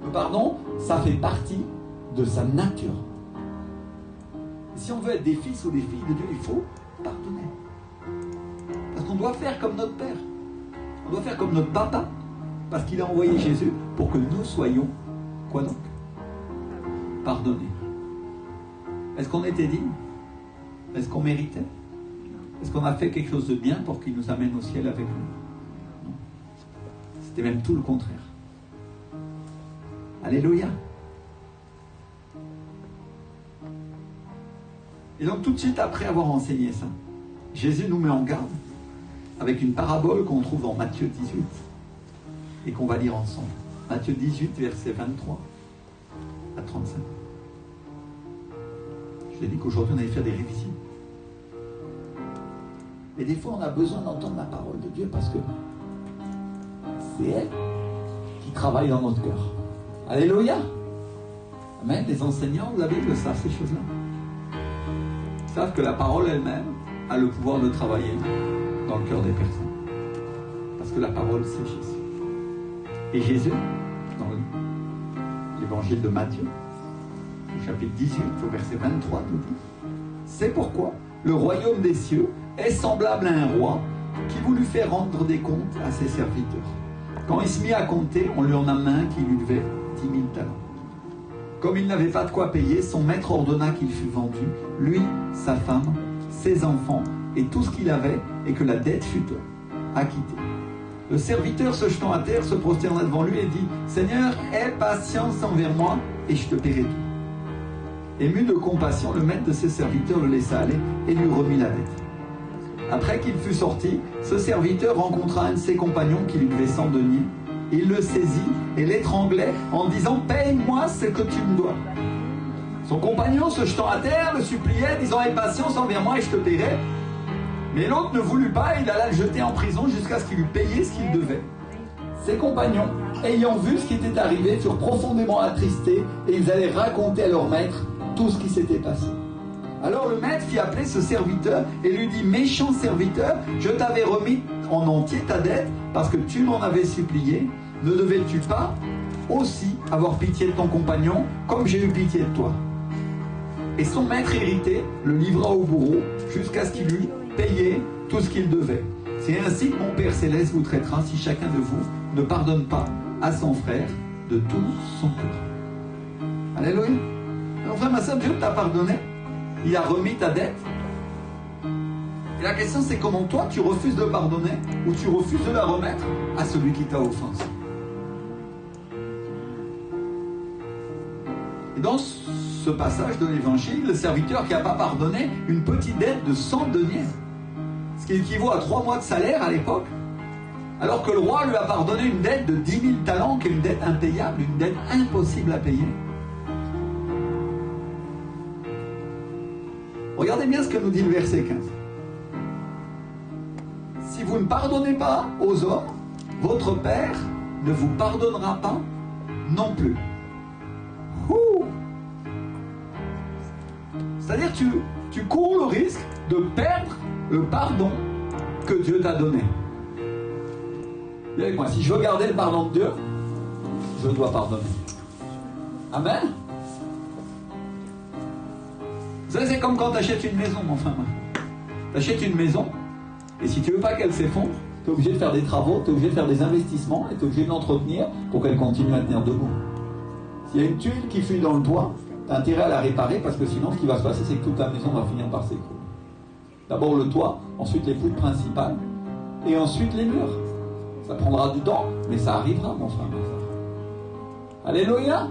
Le pardon, ça fait partie de sa nature. Et si on veut être des fils ou des filles de Dieu, il faut pardonner. Parce qu'on doit faire comme notre Père. On doit faire comme notre Papa. Parce qu'il a envoyé Jésus pour que nous soyons, quoi donc? Pardonnés. Est-ce qu'on était digne? Est-ce qu'on méritait? Est-ce qu'on a fait quelque chose de bien pour qu'il nous amène au ciel avec nous? Non. C'était même tout le contraire. Alléluia. Et donc tout de suite après avoir enseigné ça, Jésus nous met en garde avec une parabole qu'on trouve dans Matthieu 18 et qu'on va lire ensemble. Matthieu 18, versets 23 à 35. Je t'ai dit qu'aujourd'hui on allait faire des révisions. Et des fois on a besoin d'entendre la parole de Dieu parce que c'est elle qui travaille dans notre cœur. Alléluia. Amen. Les enseignants de la Bible savent ces choses-là. Ils savent que la parole elle-même a le pouvoir de travailler dans le cœur des personnes. Parce que la parole, c'est Jésus. Et Jésus, dans l'évangile de Matthieu, au chapitre 18, au verset 23, nous dit: c'est pourquoi le royaume des cieux est semblable à un roi qui voulut faire rendre des comptes à ses serviteurs. Quand il se mit à compter, on lui en amena qui lui devait 10 000 talents. Comme il n'avait pas de quoi payer, son maître ordonna qu'il fût vendu, lui, sa femme, ses enfants et tout ce qu'il avait, et que la dette fût acquittée. Le serviteur, se jetant à terre, se prosterna devant lui et dit: Seigneur, aie patience envers moi et je te paierai tout. Ému de compassion, le maître de ses serviteurs le laissa aller et lui remit la dette. Après qu'il fut sorti, ce serviteur rencontra un de ses compagnons qui lui devait 100 deniers. Il le saisit et l'étranglait en disant: paye-moi ce que tu me dois. Son compagnon, se jetant à terre, le suppliait, disant: aie patience envers moi et je te paierai. Mais l'autre ne voulut pas, il alla le jeter en prison jusqu'à ce qu'il eût payé ce qu'il devait. Ses compagnons, ayant vu ce qui était arrivé, furent profondément attristés et ils allaient raconter à leur maître tout ce qui s'était passé. Alors le maître fit appeler ce serviteur et lui dit: méchant serviteur, je t'avais remis en entier ta dette parce que tu m'en avais supplié. Ne devais-tu pas aussi avoir pitié de ton compagnon comme j'ai eu pitié de toi? Et son maître irrité le livra au bourreau jusqu'à ce qu'il eût payé tout ce qu'il devait. C'est ainsi que mon Père Céleste vous traitera si chacun de vous ne pardonne pas à son frère de tout son cœur. Alléluia. Alors frère, ma soeur, Dieu t'a pardonné. Il a remis ta dette. Et la question, c'est comment toi tu refuses de pardonner ou tu refuses de la remettre à celui qui t'a offensé. Et dans ce passage de l'évangile, le serviteur qui n'a pas pardonné une petite dette de 100 deniers, ce qui équivaut à 3 mois de salaire à l'époque, alors que le roi lui a pardonné une dette de 10 000 talents, qui est une dette impayable, une dette impossible à payer. Regardez bien ce que nous dit le verset 15. Si vous ne pardonnez pas aux hommes, votre Père ne vous pardonnera pas non plus. C'est-à-dire tu cours le risque de perdre le pardon que Dieu t'a donné. Dis avec moi, si je veux garder le pardon de Dieu, je dois pardonner. Amen. Vous Ça, c'est comme quand tu achètes une maison, mon frère. Tu achètes une maison, et si tu veux pas qu'elle s'effondre, tu es obligé de faire des travaux, tu es obligé de faire des investissements, et tu es obligé de l'entretenir pour qu'elle continue à tenir debout. S'il y a une tuile qui fuit dans le toit, tu as intérêt à la réparer, parce que sinon, ce qui va se passer, c'est que toute la maison va finir par s'écrouler. D'abord le toit, ensuite les poutres principales, et ensuite les murs. Ça prendra du temps, mais ça arrivera, mon frère, ma soeur. Alléluia.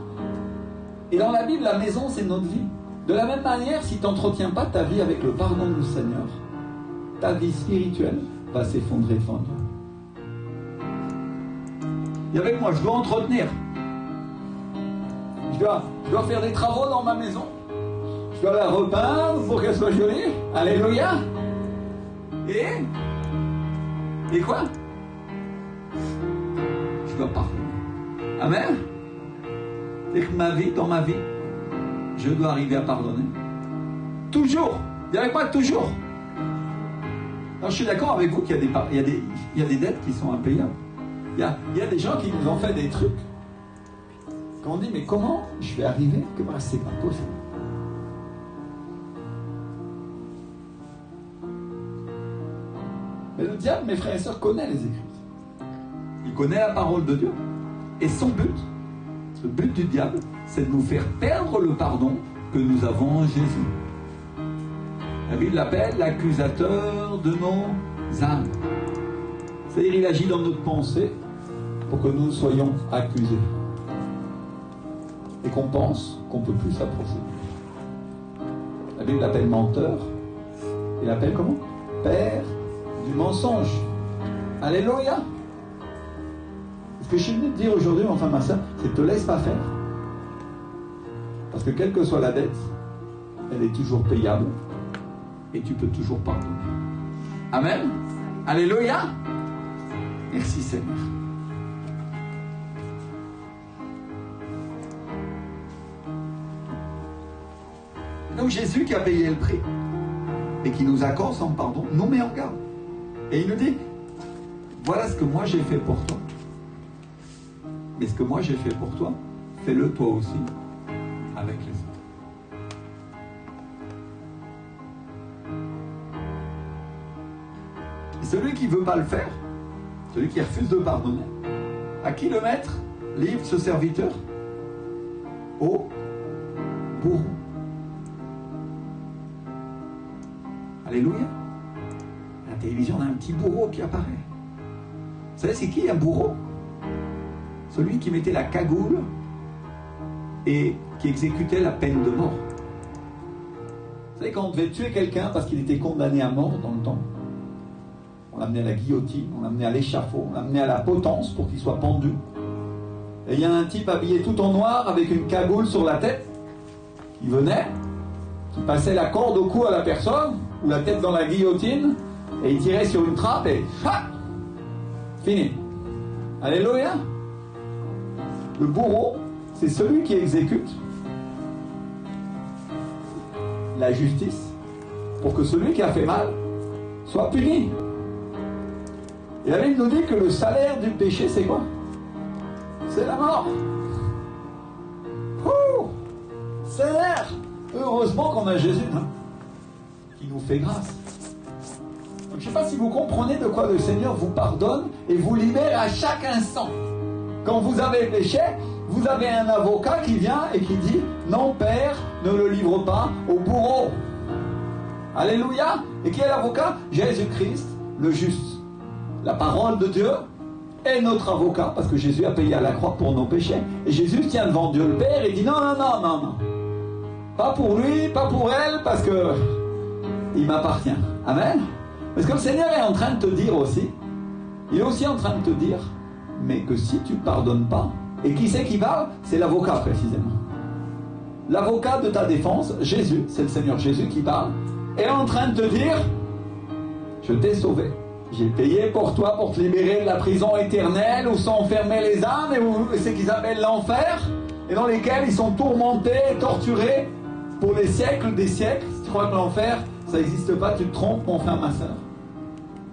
Et dans la Bible, la maison, c'est notre vie. De la même manière, si tu n'entretiens pas ta vie avec le pardon du Seigneur, ta vie spirituelle va s'effondrer devant Dieu. Et avec moi, je dois entretenir. Je dois faire des travaux dans ma maison. Je dois la repeindre pour qu'elle soit jolie. Alléluia. Et quoi? Je dois pardonner. Amen. C'est que dans ma vie, je dois arriver à pardonner. Toujours. Dis avec moi, toujours. Alors, je suis d'accord avec vous qu'il y a des dettes qui sont impayables. Il y a des gens qui nous ont fait des trucs. Quand on dit, mais comment je vais arriver? C'est pas possible. Mais le diable, mes frères et sœurs, connaît les Écritures. Il connaît la parole de Dieu. Et son but, le but du diable, c'est de nous faire perdre le pardon que nous avons en Jésus. La Bible l'appelle l'accusateur de nos âmes. C'est-à-dire, il agit dans notre pensée pour que nous soyons accusés. Et qu'on pense qu'on ne peut plus s'approcher. La Bible l'appelle menteur. Il l'appelle comment? Père du mensonge. Alléluia. Ce que je suis venu te dire aujourd'hui, mon frère, ma soeur, c'est que ne te laisse pas faire. Parce que quelle que soit la dette, elle est toujours payable. Et tu peux toujours pardonner. Amen. Alléluia. Merci Seigneur. Donc Jésus qui a payé le prix et qui nous accorde son pardon, nous met en garde. Et il nous dit, voilà ce que moi j'ai fait pour toi. Mais ce que moi j'ai fait pour toi, fais-le toi aussi avec les autres. Et celui qui ne veut pas le faire, celui qui refuse de pardonner, à qui le maître livre ce serviteur? Au bourreau. Alléluia. À la télévision, on a un petit bourreau qui apparaît. Vous savez, c'est qui un bourreau? Celui qui mettait la cagoule et qui exécutait la peine de mort. Vous savez, quand on devait tuer quelqu'un parce qu'il était condamné à mort dans le temps, on l'amenait à la guillotine, on l'amenait à l'échafaud, on l'amenait à la potence pour qu'il soit pendu. Et il y a un type habillé tout en noir avec une cagoule sur la tête qui venait, qui passait la corde au cou à la personne, ou la tête dans la guillotine, et il tirait sur une trappe et fini. Alléluia. Le bourreau, c'est celui qui exécute la justice pour que celui qui a fait mal soit puni. Et la Bible nous dit que le salaire du péché, c'est quoi? C'est la mort. Salaire. Heureusement qu'on a Jésus, hein, qui nous fait grâce. Donc, je ne sais pas si vous comprenez de quoi le Seigneur vous pardonne et vous libère à chaque instant. Quand vous avez péché, vous avez un avocat qui vient et qui dit « Non, Père, ne le livre pas au bourreau. » Alléluia. Et qui est l'avocat? Jésus-Christ, le juste. La parole de Dieu est notre avocat, parce que Jésus a payé à la croix pour nos péchés. Et Jésus tient devant Dieu le Père et dit « Non, non, non, non, non. Pas pour lui, pas pour elle, parce que il m'appartient. » Amen. Parce que le Seigneur est en train de te dire aussi, il est aussi en train de te dire, mais que si tu ne pardonnes pas, et qui c'est qui parle? C'est l'avocat précisément. L'avocat de ta défense, Jésus, c'est le Seigneur Jésus qui parle, est en train de te dire, je t'ai sauvé. J'ai payé pour toi, pour te libérer de la prison éternelle où sont enfermées les âmes et où c'est qu'ils appellent l'enfer, et dans lesquels ils sont tourmentés, torturés pour des siècles, des siècles. Si tu crois que l'enfer, ça n'existe pas, tu te trompes, mon frère, ma soeur.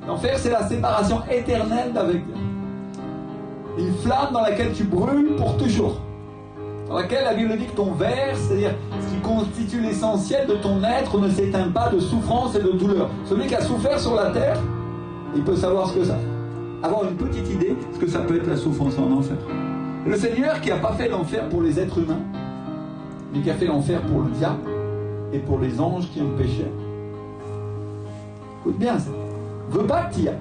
L'enfer, c'est la séparation éternelle d'avec Dieu. Une flamme dans laquelle tu brûles pour toujours. dans laquelle la Bible dit que ton verre, c'est-à-dire ce qui constitue l'essentiel de ton être, ne s'éteint pas de souffrance et de douleur. Celui qui a souffert sur la terre, il peut savoir ce que ça fait. Avoir une petite idée de ce que ça peut être la souffrance en enfer. Le Seigneur qui n'a pas fait l'enfer pour les êtres humains, mais qui a fait l'enfer pour le diable et pour les anges qui ont péché. Écoute bien ça. Il ne veut pas que tu y ailles.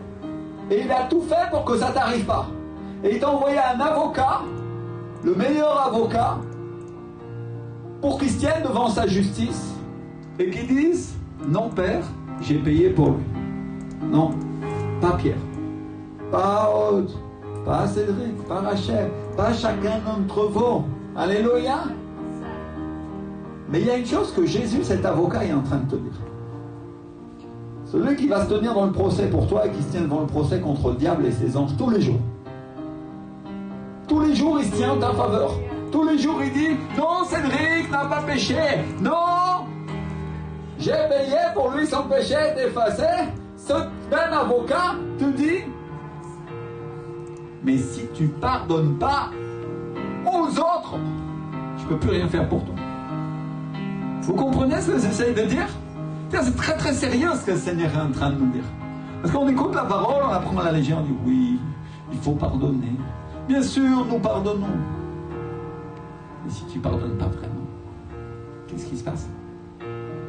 Et il a tout fait pour que ça ne t'arrive pas. Et il t'a envoyé un avocat, le meilleur avocat, pour qu'il se tienne devant sa justice et qu'il dise « Non, Père, j'ai payé pour lui. » Non, pas Pierre, pas Aude, pas Cédric, pas Rachel, pas chacun d'entre vous. Alléluia. Mais il y a une chose que Jésus, cet avocat, est en train de te dire. Celui qui va se tenir dans le procès pour toi et qui se tient devant le procès contre le diable et ses anges tous les jours. Tous les jours, il se tient en ta faveur. Tous les jours, il dit « Non, Cédric n'a pas péché. Non, j'ai payé pour lui, son péché est effacé. » Ce même avocat te dit « Mais si tu pardonnes pas aux autres, je ne peux plus rien faire pour toi. » Vous comprenez ce que j'essaye de dire? C'est très très sérieux ce que le Seigneur est en train de nous dire. Parce qu'on écoute la parole, on apprend à la Légion, on dit oui, il faut pardonner. Bien sûr, nous pardonnons. Mais si tu ne pardonnes pas vraiment, qu'est-ce qui se passe?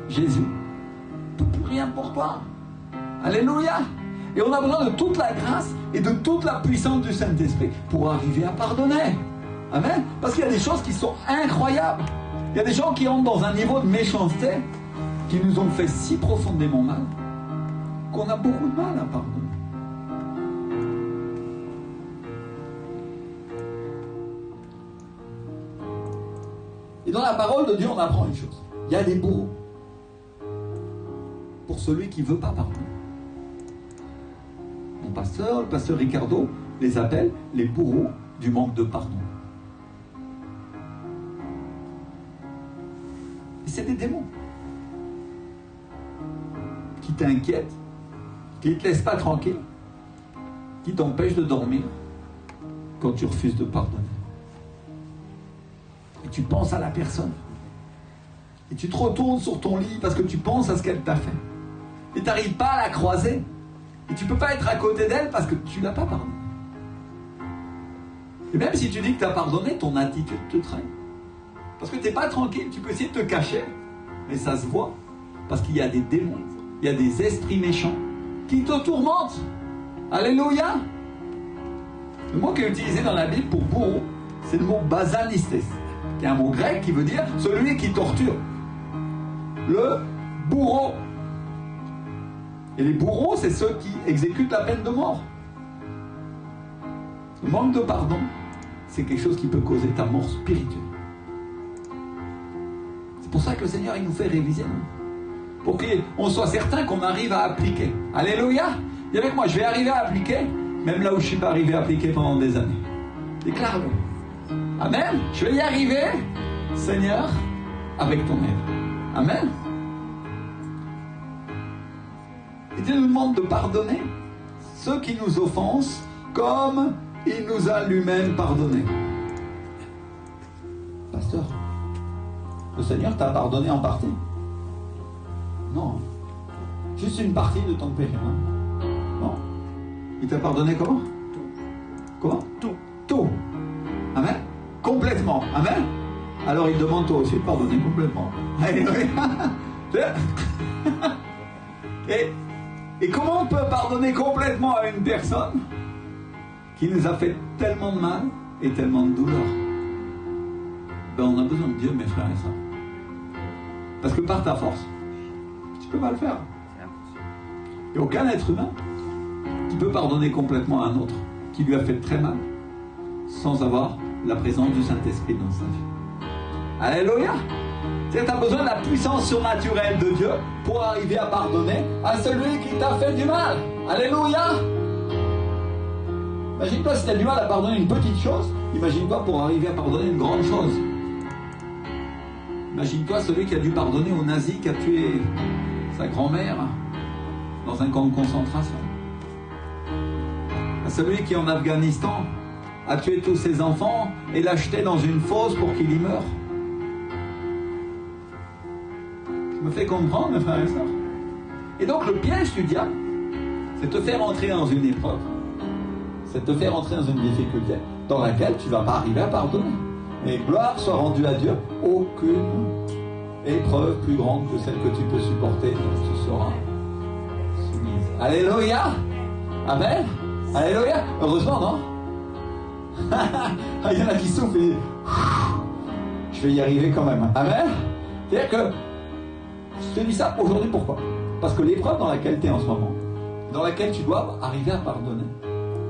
Jésus ne peut plus rien pour toi. Alléluia. Et on a besoin de toute la grâce et de toute la puissance du Saint-Esprit pour arriver à pardonner. Amen. Parce qu'il y a des choses qui sont incroyables. Il y a des gens qui entrent dans un niveau de méchanceté qui nous ont fait si profondément mal qu'on a beaucoup de mal à pardonner. Et dans la parole de Dieu, on apprend une chose. Il y a des bourreaux pour celui qui ne veut pas pardonner. Mon pasteur, le pasteur Ricardo, les appelle les bourreaux du manque de pardon. Et c'est des démons qui t'inquiètent, qui ne te laissent pas tranquille, qui t'empêchent de dormir quand tu refuses de pardonner. Et tu penses à la personne. Et tu te retournes sur ton lit parce que tu penses à ce qu'elle t'a fait. Et tu n'arrives pas à la croiser. Et tu ne peux pas être à côté d'elle parce que tu ne l'as pas pardonné. Et même si tu dis que tu as pardonné, ton attitude te traîne. Parce que tu n'es pas tranquille, tu peux essayer de te cacher. Mais ça se voit. Parce qu'il y a des démons, il y a des esprits méchants qui te tourmentent. Alléluia. Le mot qui est utilisé dans la Bible pour bourreau, c'est le mot basanistes, qui est un mot grec qui veut dire celui qui torture. Le bourreau. Et les bourreaux, c'est ceux qui exécutent la peine de mort. Le manque de pardon, c'est quelque chose qui peut causer ta mort spirituelle. C'est pour ça que le Seigneur, il nous fait réviser. Pour qu'on soit certain qu'on arrive à appliquer. Alléluia. Dis avec moi, je vais arriver à appliquer, même là où je ne suis pas arrivé à appliquer pendant des années. Déclare-le. Amen. Je vais y arriver, Seigneur, avec ton aide. Amen. Et Dieu nous demande de pardonner ceux qui nous offensent comme il nous a lui-même pardonné. Pasteur, le Seigneur t'a pardonné en partie? Non. Juste une partie de ton péché. Hein? Non. Il t'a pardonné comment? Tout. Comment? Tout. Tout. Amen. Complètement. Amen. Alors il demande toi aussi de pardonner complètement. Et comment on peut pardonner complètement à une personne qui nous a fait tellement de mal et tellement de douleur? Ben on a besoin de Dieu, mes frères et sœurs. Parce que par ta force, tu ne peux pas le faire. Il n'y a aucun être humain qui peut pardonner complètement à un autre qui lui a fait très mal sans avoir la présence du Saint-Esprit dans sa vie. Alléluia. Tu as besoin de la puissance surnaturelle de Dieu pour arriver à pardonner à celui qui t'a fait du mal. Alléluia. Imagine-toi si tu as du mal à pardonner une petite chose, imagine-toi pour arriver à pardonner une grande chose. Imagine-toi celui qui a dû pardonner aux nazis qui a tué sa grand-mère dans un camp de concentration. À celui qui en Afghanistan a tué tous ses enfants et l'a jeté dans une fosse pour qu'il y meure. Je me fais comprendre, mes frères et sœurs. Et donc le piège du diable, c'est te faire entrer dans une épreuve. C'est te faire entrer dans une difficulté dans laquelle tu ne vas pas arriver à pardonner. Mais gloire soit rendue à Dieu, aucune épreuve plus grande que celle que tu peux supporter, tu seras soumise. Alléluia. Amen. Alléluia. Heureusement, non? Il y en a qui soufflent et je vais y arriver quand même. Amen. C'est-à-dire que je te dis ça aujourd'hui, pourquoi? Parce que l'épreuve dans laquelle tu es en ce moment, dans laquelle tu dois arriver à pardonner,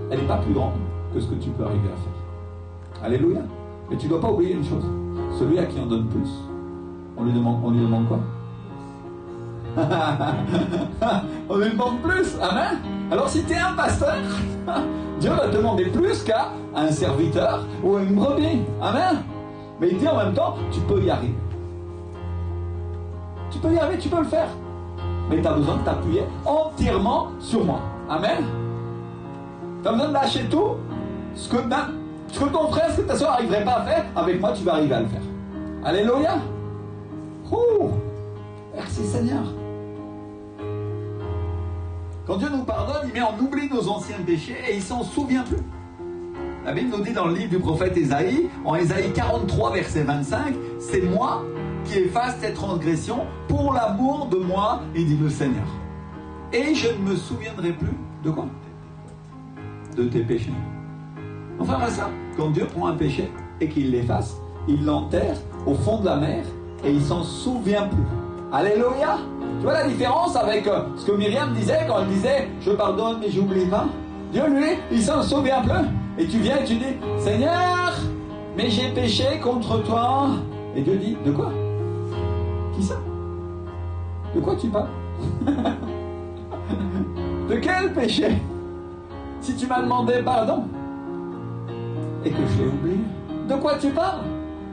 elle n'est pas plus grande que ce que tu peux arriver à faire. Alléluia. Mais tu ne dois pas oublier une chose. Celui à qui on donne plus, on lui demande quoi? On lui demande plus. Amen. Alors si tu es un pasteur, Dieu va te demander plus qu'à un serviteur ou à une brebis. Amen. Mais il dit en même temps, tu peux y arriver. Tu peux y arriver, tu peux le faire. Mais tu as besoin de t'appuyer entièrement sur moi. Amen. Tu as besoin de lâcher tout. Ce que ton frère, ce que ta soeur n'arriverait pas à faire, avec moi tu vas arriver à le faire. Alléluia. Merci Seigneur. Quand Dieu nous pardonne, il met en oubli nos anciens péchés et il s'en souvient plus. La Bible nous dit dans le livre du prophète Ésaïe, en Ésaïe 43, verset 25, c'est moi qui efface cette transgression pour l'amour de moi, et dit le Seigneur. Et je ne me souviendrai plus de quoi? De tes péchés. Enfin, ça, quand Dieu prend un péché et qu'il l'efface, il l'enterre au fond de la mer et il s'en souvient plus. Alléluia. Tu vois la différence avec ce que Myriam disait quand elle disait « Je pardonne mais j'oublie pas ». Dieu, lui, il s'en souvient plus. Et tu viens et tu dis « Seigneur, mais j'ai péché contre toi ». Et Dieu dit « De quoi? Qui ça? De quoi tu parles? De quel péché? Si tu m'as demandé pardon et que je l'ai oublié, de quoi tu parles?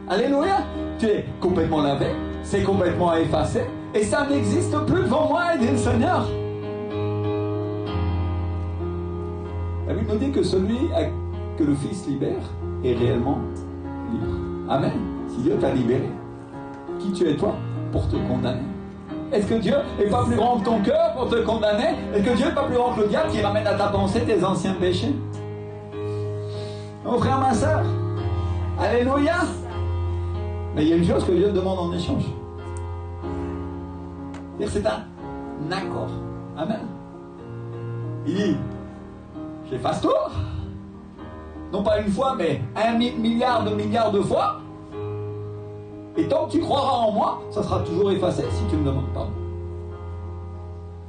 Alléluia. Tu es complètement lavé, c'est complètement effacé, et ça n'existe plus devant moi, et dit le Seigneur. La Bible nous dit que celui que le Fils libère est réellement libre. Amen. Si Dieu t'a libéré, qui tu es toi pour te condamner? Est-ce que Dieu n'est pas plus grand que ton cœur pour te condamner? Est-ce que Dieu n'est pas plus grand que le diable qui ramène à ta pensée tes anciens péchés? Mon frère, ma soeur, alléluia. Mais il y a une chose que Dieu demande en échange. C'est un accord. Amen. Il dit, j'efface tout. Non pas une fois, mais 1 milliard de fois. Et tant que tu croiras en moi, ça sera toujours effacé si tu me demandes pardon.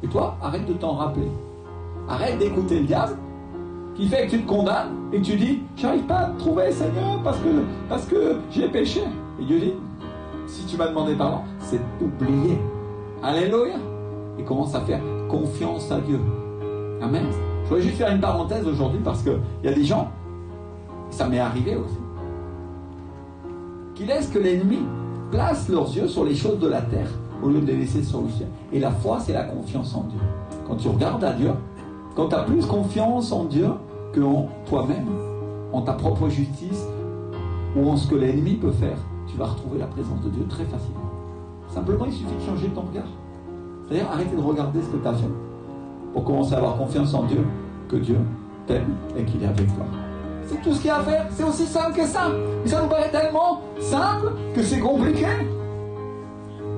Et toi, arrête de t'en rappeler. Arrête d'écouter le diable qui fait que tu te condamnes et que tu dis « J'arrive pas à te trouver, Seigneur, parce que j'ai péché. » Et Dieu dit « Si tu m'as demandé pardon, c'est oublié. » Alléluia. Et commence à faire confiance à Dieu. Amen. Je voudrais juste faire une parenthèse aujourd'hui parce qu'il y a des gens, ça m'est arrivé aussi, qui laissent que l'ennemi place leurs yeux sur les choses de la terre au lieu de les laisser sur le ciel. Et la foi, c'est la confiance en Dieu. Quand tu regardes à Dieu, quand tu as plus confiance en Dieu qu'en toi-même, en ta propre justice ou en ce que l'ennemi peut faire, tu vas retrouver la présence de Dieu très facilement. Simplement, il suffit de changer ton regard. C'est-à-dire, arrêtez de regarder ce que tu as fait pour commencer à avoir confiance en Dieu, que Dieu t'aime et qu'il est avec toi. C'est tout ce qu'il y a à faire. C'est aussi simple que ça. Mais ça nous paraît tellement simple que c'est compliqué.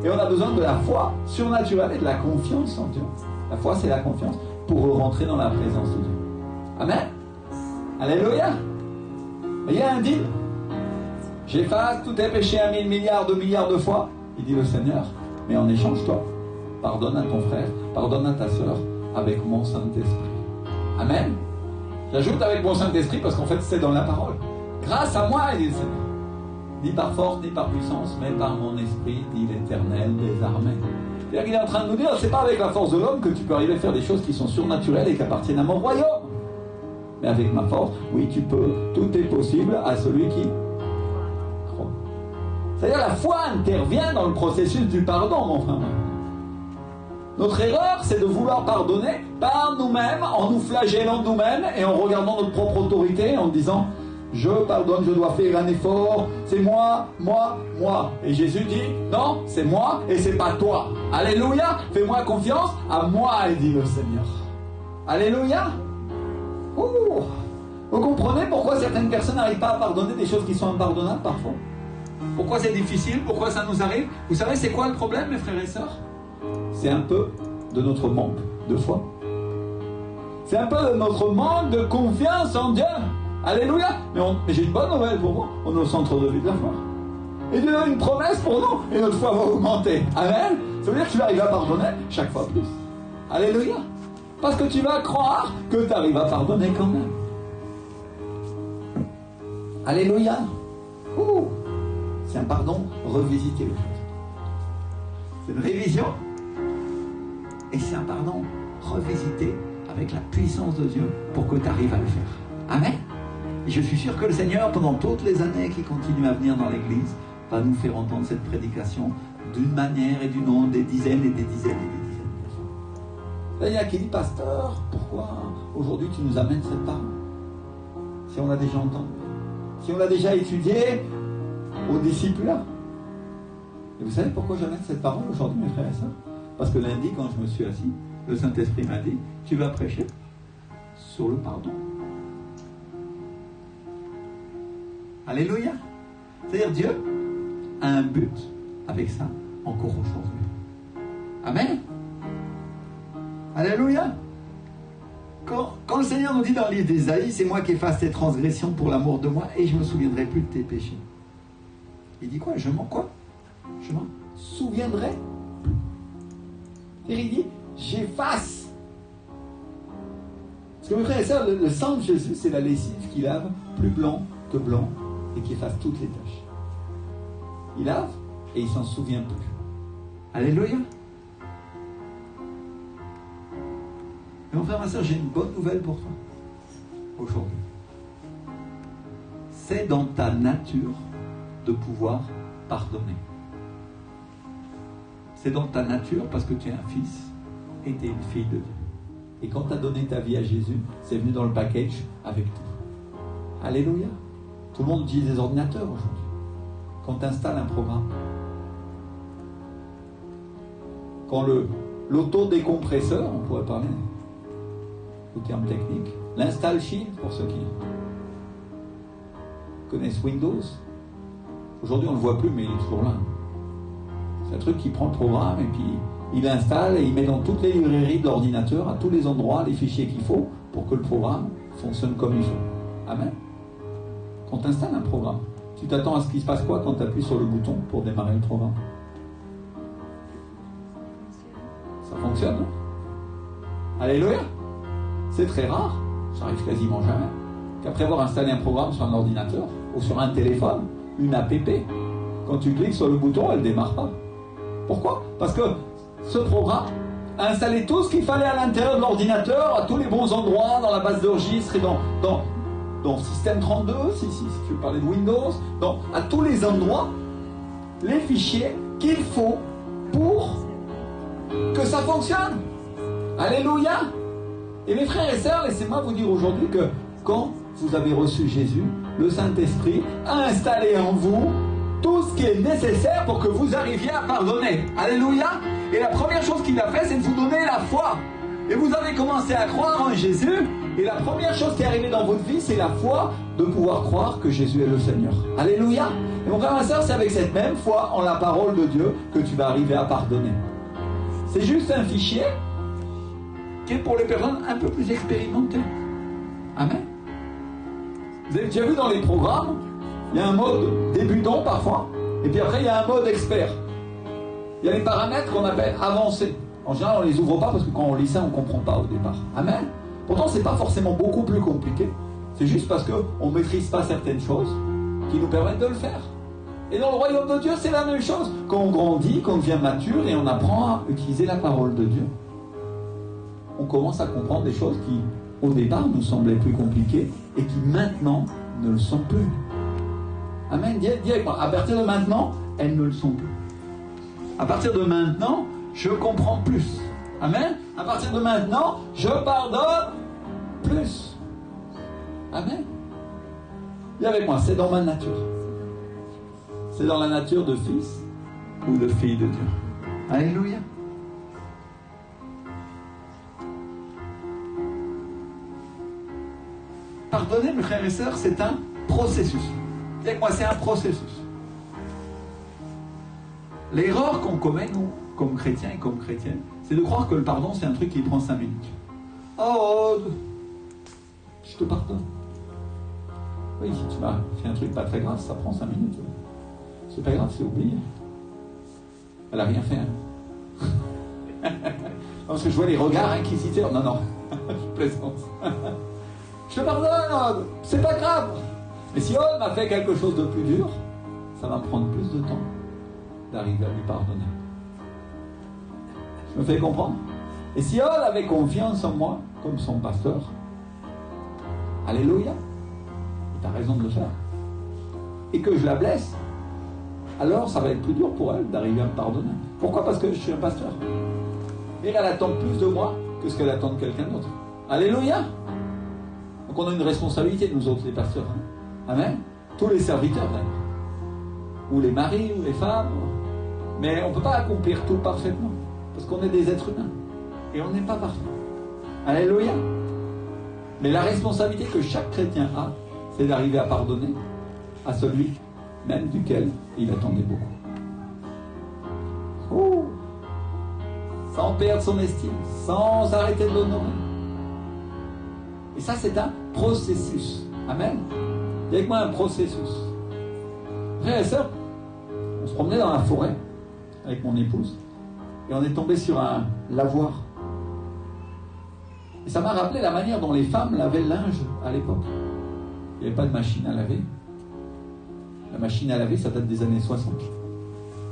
Et on a besoin de la foi surnaturelle et de la confiance en Dieu. La foi, c'est la confiance pour rentrer dans la présence de Dieu. Amen. Alléluia. Il y a un deal. J'efface tous tes péchés 1 000 milliards de fois. Il dit le Seigneur. Mais en échange, toi, pardonne à ton frère, pardonne à ta sœur avec mon Saint-Esprit. Amen. J'ajoute avec mon Saint-Esprit parce qu'en fait c'est dans la parole. Grâce à moi, il dit le Seigneur. Ni par force, ni par puissance, mais par mon esprit, dit l'Éternel des armées. C'est-à-dire qu'il est en train de nous dire, c'est pas avec la force de l'homme que tu peux arriver à faire des choses qui sont surnaturelles et qui appartiennent à mon royaume. Mais avec ma force, oui, tu peux. Tout est possible à celui qui croit. C'est-à-dire la foi intervient dans le processus du pardon, mon frère. Notre erreur, c'est de vouloir pardonner par nous-mêmes, en nous flagellant nous-mêmes et en regardant notre propre autorité, en disant « je pardonne, je dois faire un effort, c'est moi. Et Jésus dit, non, c'est moi et c'est pas toi. Alléluia, fais-moi confiance, à moi, dit le Seigneur. Alléluia. Vous comprenez pourquoi certaines personnes n'arrivent pas à pardonner des choses qui sont impardonnables parfois? Pourquoi c'est difficile? Pourquoi ça nous arrive? Vous savez c'est quoi le problème, mes frères et sœurs? C'est un peu de notre manque de foi. C'est un peu de notre manque de confiance en Dieu. Alléluia. Mais j'ai une bonne nouvelle pour vous. On est au centre de vie de la foi. Et Dieu a une promesse pour nous. Et notre foi va augmenter. Amen. Ça veut dire que tu vas arriver à pardonner chaque fois plus. Alléluia. Parce que tu vas croire que tu arrives à pardonner quand même. Alléluia. C'est un pardon revisité. C'est une révision. Et c'est un pardon revisité avec la puissance de Dieu pour que tu arrives à le faire. Amen. Et je suis sûr que le Seigneur, pendant toutes les années qui continuent à venir dans l'Église, va nous faire entendre cette prédication d'une manière et d'une autre, des dizaines et des dizaines et des dizaines de fois. Là, il y a qui dit, pasteur, pourquoi aujourd'hui tu nous amènes cette parole? Si on l'a déjà entendu, si on l'a déjà étudié aux disciples là. Et vous savez pourquoi j'amène cette parole aujourd'hui, mes frères et sœurs? Parce que lundi, quand je me suis assis, le Saint-Esprit m'a dit, tu vas prêcher sur le pardon. Alléluia. C'est-à-dire Dieu a un but avec ça encore aujourd'hui. Amen. Alléluia. Quand le Seigneur nous dit dans le livre d'Ésaïe, c'est moi qui efface tes transgressions pour l'amour de moi et je ne me souviendrai plus de tes péchés. Il dit quoi? Je m'en souviendrai plus. Et il dit, j'efface. Parce que mes frères et sœurs, le sang de Jésus, c'est la lessive qui lave plus blanc que blanc et qui efface toutes les taches. Il lave et il s'en souvient plus. Alléluia. Et mon frère, ma soeur, j'ai une bonne nouvelle pour toi aujourd'hui. C'est dans ta nature de pouvoir pardonner. C'est dans ta nature parce que tu es un fils et tu es une fille de Dieu. Et quand tu as donné ta vie à Jésus, c'est venu dans le package avec tout. Alléluia. Tout le monde utilise des ordinateurs aujourd'hui. Quand tu installes un programme, quand l'autodécompresseur, on pourrait parler au terme technique, l'install Chine, pour ceux qui connaissent Windows, aujourd'hui on ne le voit plus, mais il est toujours là. C'est un truc qui prend le programme et puis il l'installe et il met dans toutes les librairies de l'ordinateur, à tous les endroits, les fichiers qu'il faut pour que le programme fonctionne comme il faut. Amen. Quand tu installes un programme, tu t'attends à ce qu'il se passe quoi quand tu appuies sur le bouton pour démarrer le programme? Ça fonctionne, non? Alléluia. C'est très rare, ça arrive quasiment jamais, qu'après avoir installé un programme sur un ordinateur ou sur un téléphone, une app, quand tu cliques sur le bouton, elle ne démarre pas. Pourquoi? Parce que ce programme a installé tout ce qu'il fallait à l'intérieur de l'ordinateur, à tous les bons endroits, dans la base de registre et dans Système 32, si tu veux parler de Windows, à tous les endroits, les fichiers qu'il faut pour que ça fonctionne. Alléluia. Et mes frères et sœurs, laissez-moi vous dire aujourd'hui que quand vous avez reçu Jésus, le Saint-Esprit a installé en vous tout ce qui est nécessaire pour que vous arriviez à pardonner. Alléluia. Et la première chose qu'il a fait, c'est de vous donner la foi. Et vous avez commencé à croire en Jésus. Et la première chose qui est arrivée dans votre vie, c'est la foi de pouvoir croire que Jésus est le Seigneur. Alléluia. Et mon frère, ma soeur, c'est avec cette même foi en la parole de Dieu que tu vas arriver à pardonner. C'est juste un fichier qui est pour les personnes un peu plus expérimentées. Amen. Vous avez déjà vu dans les programmes, il y a un mode débutant parfois, et puis après il y a un mode expert. Il y a les paramètres qu'on appelle avancés. En général, on ne les ouvre pas parce que quand on lit ça, on ne comprend pas au départ. Amen. Pourtant, ce n'est pas forcément beaucoup plus compliqué. C'est juste parce qu'on ne maîtrise pas certaines choses qui nous permettent de le faire. Et dans le royaume de Dieu, c'est la même chose. Quand on grandit, quand on devient mature et on apprend à utiliser la parole de Dieu, on commence à comprendre des choses qui, au départ, nous semblaient plus compliquées et qui, maintenant, ne le sont plus. Amen. Dis avec moi, à partir de maintenant, elles ne le sont plus. À partir de maintenant, je comprends plus. Amen. À partir de maintenant, je pardonne plus. Amen. Dis avec moi, c'est dans ma nature. C'est dans la nature de fils ou de fille de Dieu. Alléluia. Pardonner, mes frères et sœurs, c'est un processus. Dis avec moi, c'est un processus. L'erreur qu'on commet, nous, comme chrétiens et comme chrétiennes, c'est de croire que le pardon, c'est un truc qui prend 5 minutes. Oh, je te pardonne. Oui, si tu m'as fait un truc pas très grave, ça prend 5 minutes. C'est pas grave, c'est oublié. Elle a rien fait. Hein. Parce que je vois les regards inquisiteurs. Non, je plaisante. Je te pardonne, c'est pas grave. Mais si Aude m'a fait quelque chose de plus dur, ça va me prendre plus de temps d'arriver à lui pardonner. Je me fais comprendre. Et si Aude avait confiance en moi, comme son pasteur, alléluia, tu as raison de le faire, et que je la blesse, alors ça va être plus dur pour elle d'arriver à me pardonner. Pourquoi? Parce que je suis un pasteur. Et elle attend plus de moi que ce qu'elle attend de quelqu'un d'autre. Alléluia. Donc on a une responsabilité, nous autres, les pasteurs. Hein. Amen. Tous les serviteurs, d'ailleurs. Ou les maris, ou les femmes. Mais on ne peut pas accomplir tout parfaitement. Parce qu'on est des êtres humains. Et on n'est pas parfait. Alléluia. Mais la responsabilité que chaque chrétien a, c'est d'arriver à pardonner à celui même duquel il attendait beaucoup. Oh. Sans perdre son estime, sans arrêter de l'honorer. Et ça, c'est un processus. Amen. Il y a avec moi un processus. Frères et sœurs, on se promenait dans la forêt avec mon épouse et on est tombé sur un lavoir. Et ça m'a rappelé la manière dont les femmes lavaient le linge à l'époque. Il n'y avait pas de machine à laver. La machine à laver, ça date des années 60.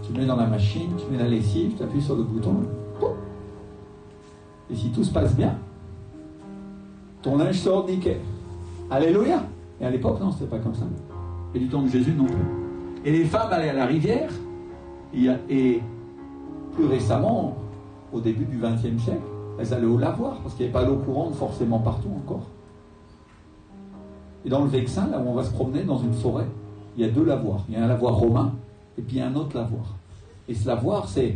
Tu mets dans la machine, tu mets la lessive, tu appuies sur le bouton. Et si tout se passe bien, ton linge sort nickel. Alléluia. Et à l'époque, non, c'était pas comme ça. Et du temps de Jésus non plus. Et les femmes allaient à la rivière. Et plus récemment, au début du XXe siècle, elles allaient au lavoir, parce qu'il n'y avait pas l'eau courante forcément partout encore. Et dans le Vexin, là où on va se promener dans une forêt, il y a 2 lavoirs. Il y a un lavoir romain, et puis il y a un autre lavoir. Et ce lavoir, c'est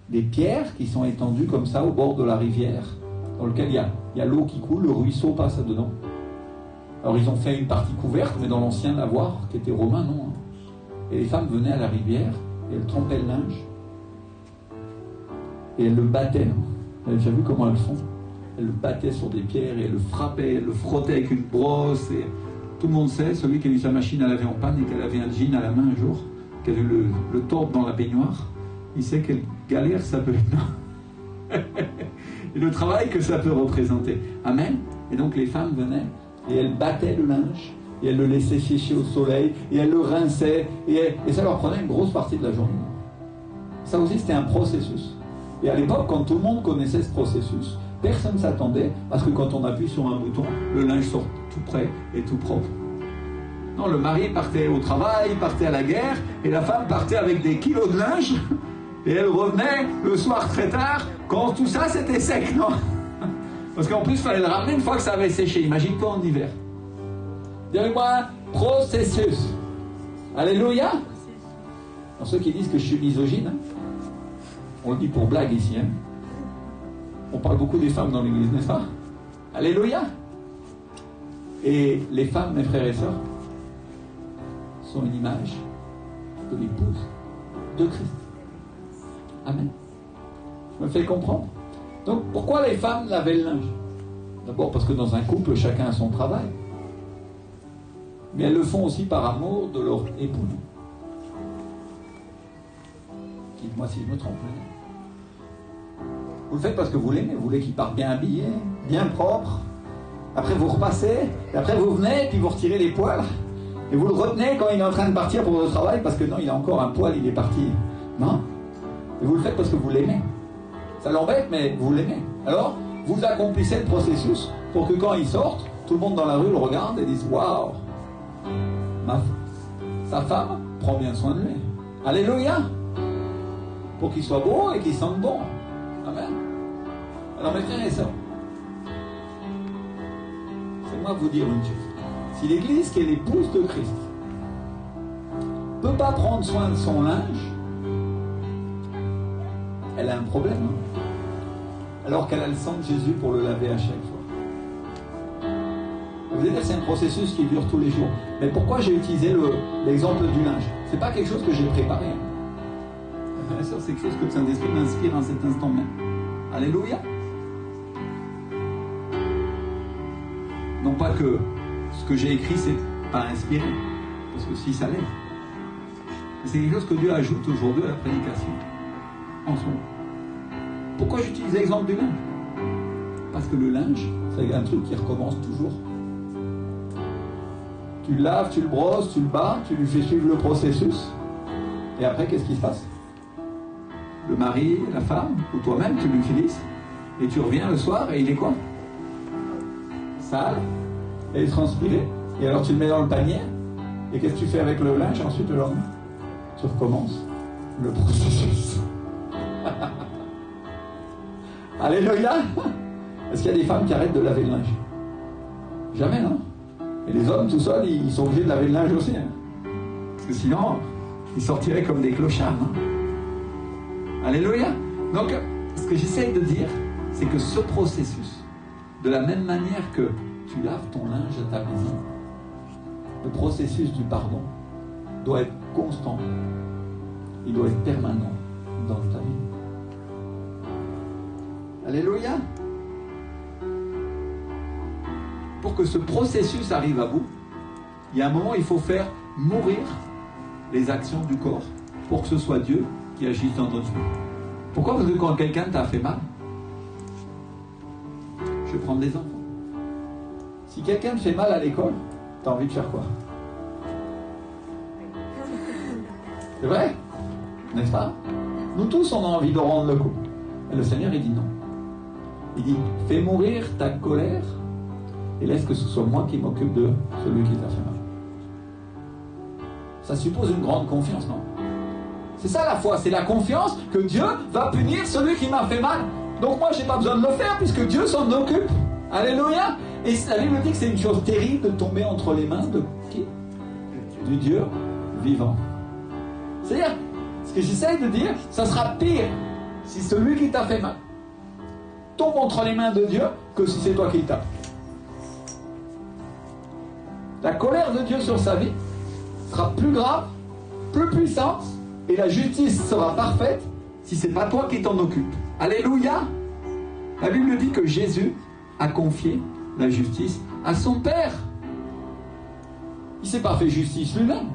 des pierres qui sont étendues comme ça au bord de la rivière, dans lequel il y a l'eau qui coule, le ruisseau passe dedans. Alors ils ont fait une partie couverte, mais dans l'ancien lavoir, qui était romain, non. Et les femmes venaient à la rivière, et elles trempaient le linge, et elles le battaient. Vous avez déjà vu comment elles font? Elles le battaient sur des pierres, et elles le frappaient, elles le frottaient avec une brosse, et tout le monde sait, celui qui a eu sa machine à laver en panne, et qui avait un jean à la main un jour, qui a dû le tordre dans la baignoire, il sait quelle galère ça peut être. Et le travail que ça peut représenter. Amen. Et donc les femmes venaient et elles battaient le linge et elles le laissaient sécher au soleil et elles le rinçaient et ça leur prenait une grosse partie de la journée. Ça aussi c'était un processus. Et à l'époque, quand tout le monde connaissait ce processus, personne ne s'attendait à ce que quand on appuie sur un bouton, le linge sorte tout prêt et tout propre. Non, le mari partait au travail, partait à la guerre et la femme partait avec des kilos de linge. Et elle revenait le soir très tard, quand tout ça c'était sec, non? Parce qu'en plus, il fallait le ramener une fois que ça avait séché. Imagine-toi en hiver. Dis-moi, processus. Alléluia. Pour ceux qui disent que je suis misogyne, hein, on le dit pour blague ici. Hein. On parle beaucoup des femmes dans l'église, n'est-ce pas? Alléluia. Et les femmes, mes frères et sœurs, sont une image de l'épouse de Christ. Amen. Je me fais comprendre. Donc, pourquoi les femmes lavaient le linge? D'abord parce que dans un couple, chacun a son travail. Mais elles le font aussi par amour de leur époux. Dites-moi si je me trompe. Vous le faites parce que vous l'aimez. Vous voulez qu'il parte bien habillé, bien propre. Après, vous repassez. Et après, vous venez, puis vous retirez les poils. Et vous le retenez quand il est en train de partir pour le travail, parce que non, il a encore un poil, il est parti. Non? Et vous le faites parce que vous l'aimez. Ça l'embête, mais vous l'aimez. Alors, vous accomplissez le processus pour que quand il sorte, tout le monde dans la rue le regarde et dise « Waouh, sa femme prend bien soin de lui. » Alléluia. Pour qu'il soit beau et qu'il sente bon. Amen. Alors mes frères et sœurs, c'est moi vous dire une chose. Si l'Église, qui est l'épouse de Christ, ne peut pas prendre soin de son linge, elle a un problème. Hein, alors qu'elle a le sang de Jésus pour le laver à chaque fois. Vous allez dire, c'est un processus qui dure tous les jours. Mais pourquoi j'ai utilisé l'exemple du linge? C'est pas quelque chose que j'ai préparé. Hein. Ça, c'est quelque chose que le Saint-Esprit m'inspire en cet instant même. Alléluia. Non pas que ce que j'ai écrit, c'est pas inspiré, parce que si ça l'est. Mais c'est quelque chose que Dieu ajoute aujourd'hui à la prédication, en ce moment. Pourquoi j'utilise l'exemple du linge? Parce que le linge, c'est un truc qui recommence toujours. Tu le laves, tu le brosses, tu le bats, tu lui fais suivre le processus. Et après, qu'est-ce qui se passe? Le mari, la femme, ou toi-même, tu l'utilises. Et tu reviens le soir et il est quoi? Sale. Et transpiré. Et alors tu le mets dans le panier. Et qu'est-ce que tu fais avec le linge ensuite le lendemain? Tu recommences le processus. Alléluia. Est-ce qu'il y a des femmes qui arrêtent de laver le linge? Jamais, non? Et les hommes tout seuls, ils sont obligés de laver le linge aussi. Hein. Parce que sinon, ils sortiraient comme des clochards. Hein. Alléluia. Donc, ce que j'essaye de dire, c'est que ce processus, de la même manière que tu laves ton linge à ta maison, le processus du pardon doit être constant. Il doit être permanent dans ta vie. Alléluia. Pour que ce processus arrive à bout, il y a un moment où il faut faire mourir les actions du corps pour que ce soit Dieu qui agisse dans notre vie. Pourquoi? Parce que quand quelqu'un t'a fait mal, je vais prendre des enfants. Si quelqu'un te fait mal à l'école, t'as envie de faire quoi? C'est vrai? N'est-ce pas? Nous tous, on a envie de rendre le coup. Et le Seigneur, il dit non. Il dit, fais mourir ta colère et laisse que ce soit moi qui m'occupe de celui qui t'a fait mal. Ça suppose une grande confiance, non? C'est ça la foi, c'est la confiance que Dieu va punir celui qui m'a fait mal. Donc moi, je n'ai pas besoin de le faire puisque Dieu s'en occupe. Alléluia. Et la Bible dit que c'est une chose terrible de tomber entre les mains de qui? Du Dieu vivant. C'est-à-dire, ce que j'essaye de dire, ça sera pire si celui qui t'a fait mal tombe entre les mains de Dieu que si c'est toi qui le tapes. La colère de Dieu sur sa vie sera plus grave, plus puissante, et la justice sera parfaite si c'est pas toi qui t'en occupes. Alléluia. La Bible dit que Jésus a confié la justice à son Père. Il ne s'est pas fait justice lui-même.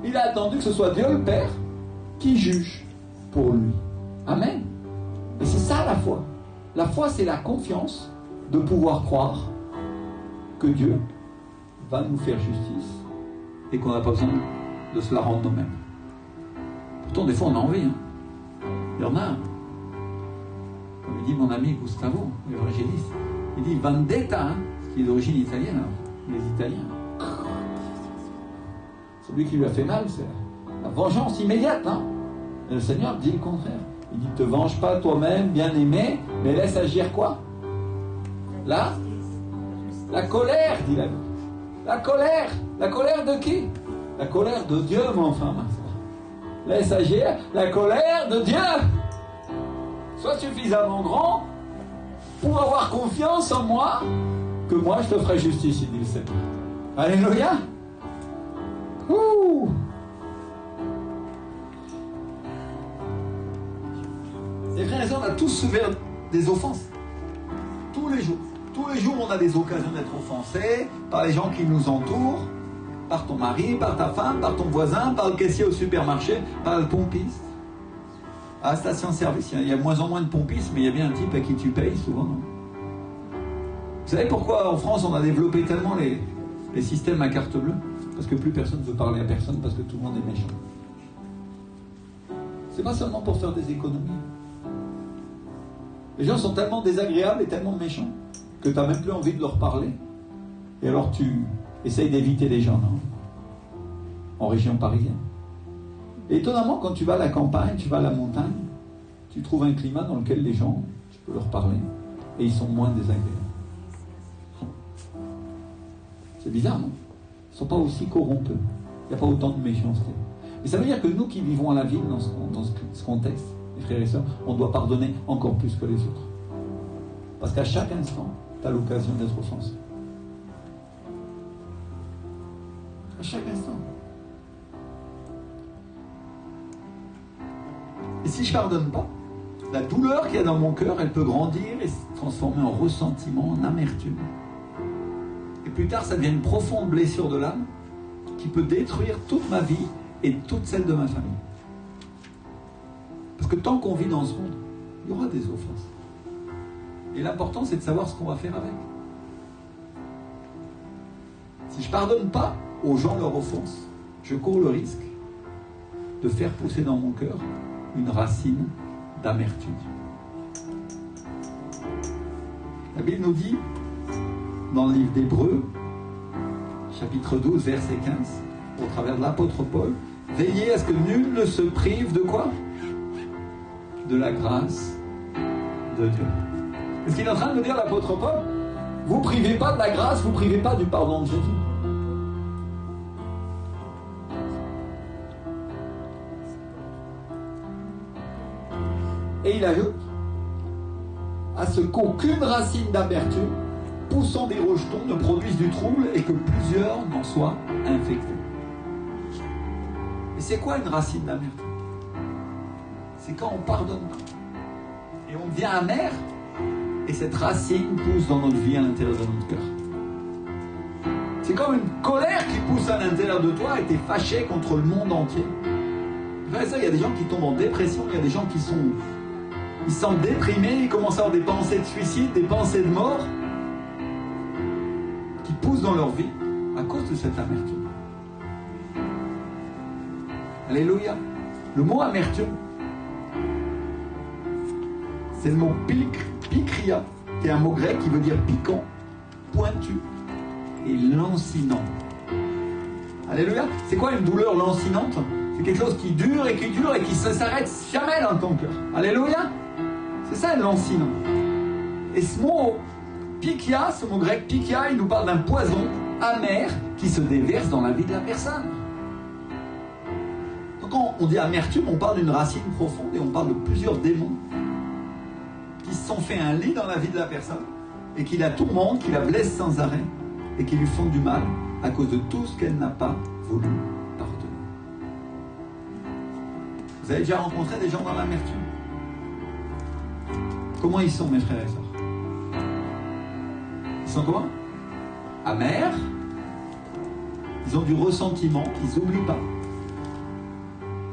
Il a attendu que ce soit Dieu le Père qui juge pour lui. Amen. Et c'est ça la foi. La foi, c'est la confiance de pouvoir croire que Dieu va nous faire justice et qu'on n'a pas besoin de se la rendre nous-mêmes. Pourtant, des fois, on a envie. Hein. Il y en a. Comme dit mon ami Gustavo, l'évangéliste. Il dit vendetta, hein, qui est d'origine italienne, alors, les Italiens. Celui qui lui a fait mal, c'est la vengeance immédiate. Hein. Et le Seigneur dit le contraire. Il dit, ne te venge pas toi-même, bien-aimé, mais laisse agir quoi? Là, la colère, dit la Bible. La colère de qui? La colère de Dieu, mon frère, ma soeur. Laisse agir la colère de Dieu. Sois suffisamment grand pour avoir confiance en moi, que moi je te ferai justice, il dit le Seigneur. Alléluia. Ouh. Les frères et sœurs, on a tous souffert des offenses. Tous les jours. Tous les jours, on a des occasions d'être offensés par les gens qui nous entourent, par ton mari, par ta femme, par ton voisin, par le caissier au supermarché, par le pompiste. À la station-service, il y a de moins en moins de pompistes, mais il y a bien un type à qui tu payes souvent. Non? Vous savez pourquoi en France on a développé tellement les systèmes à carte bleue? Parce que plus personne ne veut parler à personne, parce que tout le monde est méchant. C'est pas seulement pour faire des économies. Les gens sont tellement désagréables et tellement méchants que tu n'as même plus envie de leur parler. Et alors tu essayes d'éviter les gens, non? En région parisienne. Et étonnamment, quand tu vas à la campagne, tu vas à la montagne, tu trouves un climat dans lequel les gens, tu peux leur parler, et ils sont moins désagréables. C'est bizarre, non? ne sont pas aussi corrompus. Il n'y a pas autant de méchanceté. Mais ça veut dire que nous qui vivons à la ville dans ce contexte, mes frères et sœurs, on doit pardonner encore plus que les autres. Parce qu'à chaque instant, tu as l'occasion d'être offensé. À chaque instant. Et si je ne pardonne pas, la douleur qu'il y a dans mon cœur, elle peut grandir et se transformer en ressentiment, en amertume. Et plus tard, ça devient une profonde blessure de l'âme qui peut détruire toute ma vie et toute celle de ma famille. Parce que tant qu'on vit dans ce monde, il y aura des offenses. Et l'important, c'est de savoir ce qu'on va faire avec. Si je ne pardonne pas aux gens leur offense, je cours le risque de faire pousser dans mon cœur une racine d'amertume. La Bible nous dit, dans le livre d'Hébreux, chapitre 12, verset 15, au travers de l'apôtre Paul, veillez à ce que nul ne se prive de quoi? De la grâce de Dieu. Est-ce qu'il est en train de nous dire, l'apôtre Paul, vous ne privez pas de la grâce, vous ne privez pas du pardon de Jésus? Et il ajoute, à ce qu'aucune racine d'amertume poussant des rejetons ne produise du trouble et que plusieurs n'en soient infectés. Et c'est quoi une racine d'amertume? C'est quand on pardonne pas. Et on devient amer, et cette racine pousse dans notre vie à l'intérieur de notre cœur. C'est comme une colère qui pousse à l'intérieur de toi et tu es fâché contre le monde entier. Ça, il y a des gens qui tombent en dépression, il y a des gens qui ils se sentent déprimés, ils commencent à avoir des pensées de suicide, des pensées de mort, qui poussent dans leur vie à cause de cette amertume. Alléluia. Le mot amertume, c'est le mot pikria, qui est un mot grec qui veut dire piquant, pointu et lancinant. Alléluia. C'est quoi une douleur lancinante? C'est quelque chose qui dure et qui ne s'arrête jamais dans ton cœur. Alléluia. C'est ça, lancinant. Et ce mot pikia, ce mot grec pikia, il nous parle d'un poison amer qui se déverse dans la vie de la personne. Donc quand on dit amertume, on parle d'une racine profonde et on parle de plusieurs démons qui se sont fait un lit dans la vie de la personne et qui la tourmentent, qui la blessent sans arrêt et qui lui font du mal à cause de tout ce qu'elle n'a pas voulu pardonner. Vous avez déjà rencontré des gens dans l'amertume? Comment ils sont, mes frères et sœurs? Ils sont comment? Amers. Ils ont du ressentiment, ils n'oublient pas.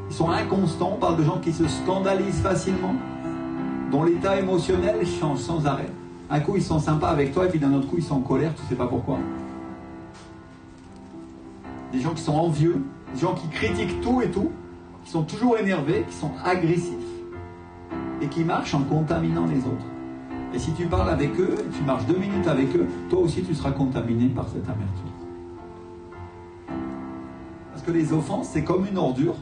Ils sont inconstants. On parle de gens qui se scandalisent facilement, dont l'état émotionnel change sans arrêt. Un coup, ils sont sympas avec toi, et puis d'un autre coup, ils sont en colère, tu ne sais pas pourquoi. Des gens qui sont envieux, des gens qui critiquent tout et tout, qui sont toujours énervés, qui sont agressifs, et qui marchent en contaminant les autres. Et si tu parles avec eux, et tu marches 2 minutes avec eux, toi aussi tu seras contaminé par cette amertume. Parce que les offenses, c'est comme une ordure,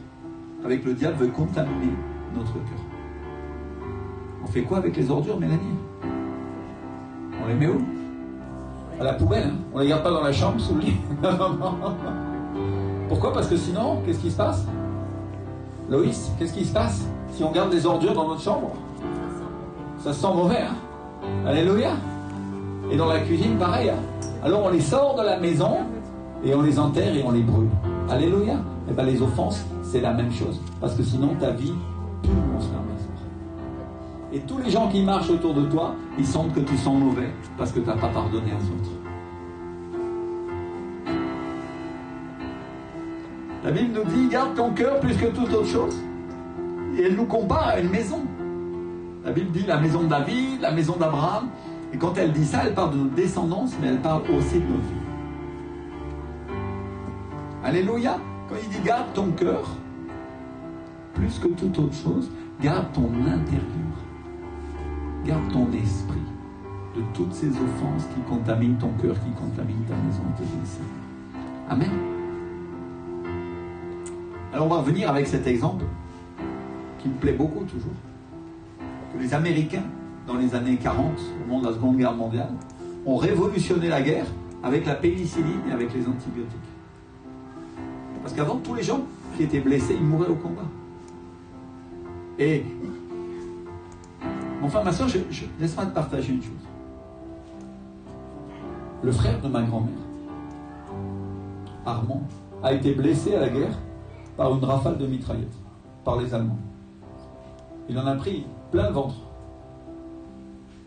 avec le diable veut contaminer notre cœur. On fait quoi avec les ordures, Mélanie? On les met où? À la poubelle, hein? On les garde pas dans la chambre, sous le lit. Pourquoi? Parce que sinon, qu'est-ce qui se passe? Loïs, qu'est-ce qui se passe si on garde des ordures dans notre chambre? Ça sent mauvais, hein? Alléluia. Et dans la cuisine, pareil, hein? Alors on les sort de la maison et on les enterre et on les brûle. Alléluia. Et bien les offenses, c'est la même chose. Parce que sinon ta vie pue, mon frère, ma soeur. Et tous les gens qui marchent autour de toi, ils sentent que tu sens mauvais parce que tu n'as pas pardonné aux autres. La Bible nous dit, garde ton cœur plus que toute autre chose. Et elle nous compare à une maison. La Bible dit la maison de David, la maison d'Abraham. Et quand elle dit ça, elle parle de notre descendance, mais elle parle aussi de nos vies. Alléluia. Quand il dit garde ton cœur, plus que toute autre chose, garde ton intérieur. Garde ton esprit de toutes ces offenses qui contaminent ton cœur, qui contaminent ta maison, te dit. Amen. Alors on va revenir avec cet exemple qui me plaît beaucoup toujours. Que les Américains, dans les années 40, au moment de la Seconde Guerre mondiale, ont révolutionné la guerre avec la pénicilline et avec les antibiotiques. Parce qu'avant, tous les gens qui étaient blessés, ils mouraient au combat. Et, enfin, ma soeur, laisse-moi te partager une chose. Le frère de ma grand-mère, Armand, a été blessé à la guerre par une rafale de mitraillettes, par les Allemands. Il en a pris plein le ventre.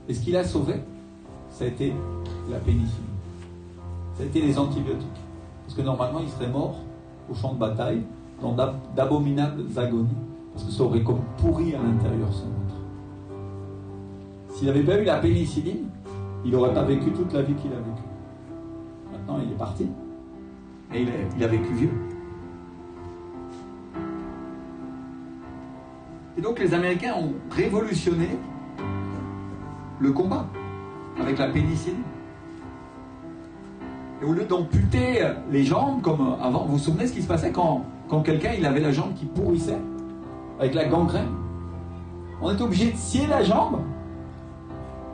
Et ce qu'il a sauvé, ça a été la pénicilline. Ça a été les antibiotiques. Parce que normalement, il serait mort au champ de bataille, dans d'abominables agonies, parce que ça aurait comme pourri à l'intérieur son ventre. S'il n'avait pas eu la pénicilline, il n'aurait pas vécu toute la vie qu'il a vécue. Maintenant, il est parti. Et il a vécu vieux. Et donc, les Américains ont révolutionné le combat avec la pénicilline. Et au lieu d'amputer les jambes comme avant, vous vous souvenez ce qui se passait quand quelqu'un il avait la jambe qui pourrissait avec la gangrène? On était obligé de scier la jambe.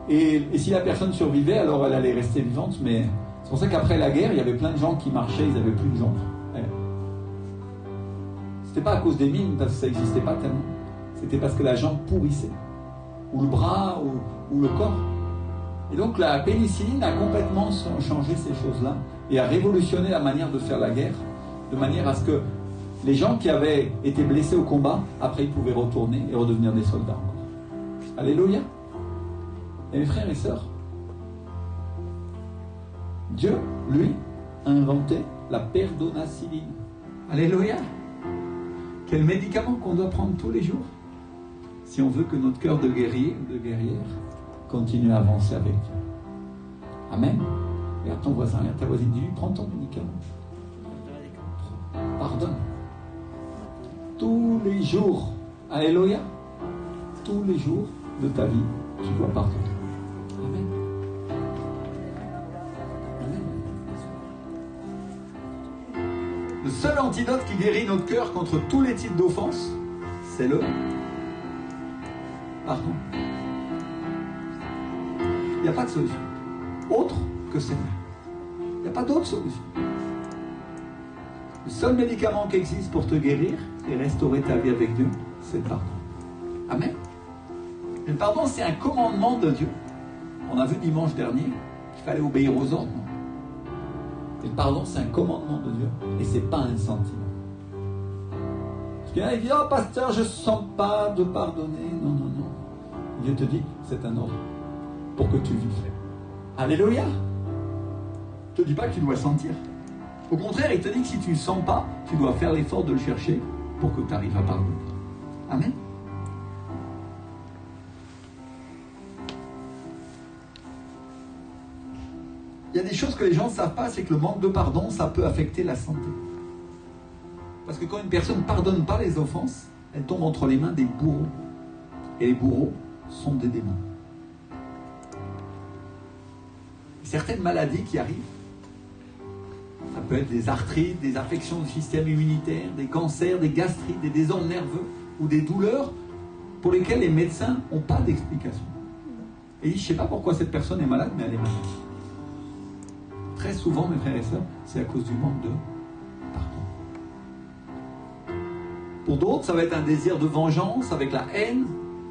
Et si la personne survivait, alors elle allait rester vivante. Mais c'est pour ça qu'après la guerre, il y avait plein de gens qui marchaient, ils n'avaient plus de jambes. Ouais. C'était pas à cause des mines, parce que ça n'existait pas tellement. C'était parce que la jambe pourrissait. Ou le bras, ou le corps. Et donc la pénicilline a complètement changé ces choses-là et a révolutionné la manière de faire la guerre, de manière à ce que les gens qui avaient été blessés au combat, après ils pouvaient retourner et redevenir des soldats encore. Alléluia. Et mes frères et sœurs, Dieu, lui, a inventé la perdonacilline. Alléluia. Quel médicament qu'on doit prendre tous les jours si on veut que notre cœur de guerrier ou de guerrière continue à avancer avec Dieu. Amen. Regarde ton voisin, regarde ta voisine, dis-lui, prends ton médicament. Pardonne. Tous les jours, alléluia, tous les jours de ta vie, tu dois pardonner. Amen. Amen. Le seul antidote qui guérit notre cœur contre tous les types d'offenses, c'est le pardon. Il n'y a pas de solution autre que celle-là. Il n'y a pas d'autre solution. Le seul médicament qui existe pour te guérir et restaurer ta vie avec Dieu, c'est le pardon. Amen. Et le pardon, c'est un commandement de Dieu. On a vu dimanche dernier qu'il fallait obéir aux ordres. Et le pardon, c'est un commandement de Dieu. Et ce n'est pas un sentiment. Parce qu'il y en a qui disent, oh pasteur, je ne sens pas de pardonner. Non, non, non. Dieu te dit, c'est un ordre pour que tu vives. Alléluia. Il ne te dit pas que tu dois sentir. Au contraire, il te dit que si tu ne le sens pas, tu dois faire l'effort de le chercher pour que tu arrives à pardonner. Amen. Il y a des choses que les gens ne savent pas, c'est que le manque de pardon, ça peut affecter la santé. Parce que quand une personne ne pardonne pas les offenses, elle tombe entre les mains des bourreaux. Et les bourreaux sont des démons. Certaines maladies qui arrivent, ça peut être des arthrites, des affections du système immunitaire, des cancers, des gastrites, des désordres nerveux ou des douleurs pour lesquelles les médecins n'ont pas d'explication. Et je ne sais pas pourquoi cette personne est malade, mais elle est malade. Très souvent, mes frères et sœurs, c'est à cause du manque de pardon. Pour d'autres, ça va être un désir de vengeance avec la haine,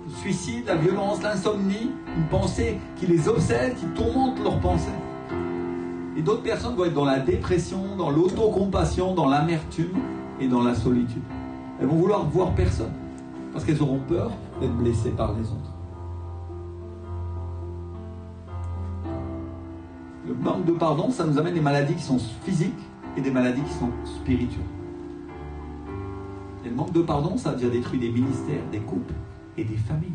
le suicide, la violence, l'insomnie, une pensée qui les obsède, qui tourmente leurs pensées. Et d'autres personnes vont être dans la dépression, dans l'autocompassion, dans l'amertume et dans la solitude. Elles vont vouloir voir personne parce qu'elles auront peur d'être blessées par les autres. Le manque de pardon, ça nous amène des maladies qui sont physiques et des maladies qui sont spirituelles. Et le manque de pardon, ça a déjà détruit des ministères, des couples et des familles.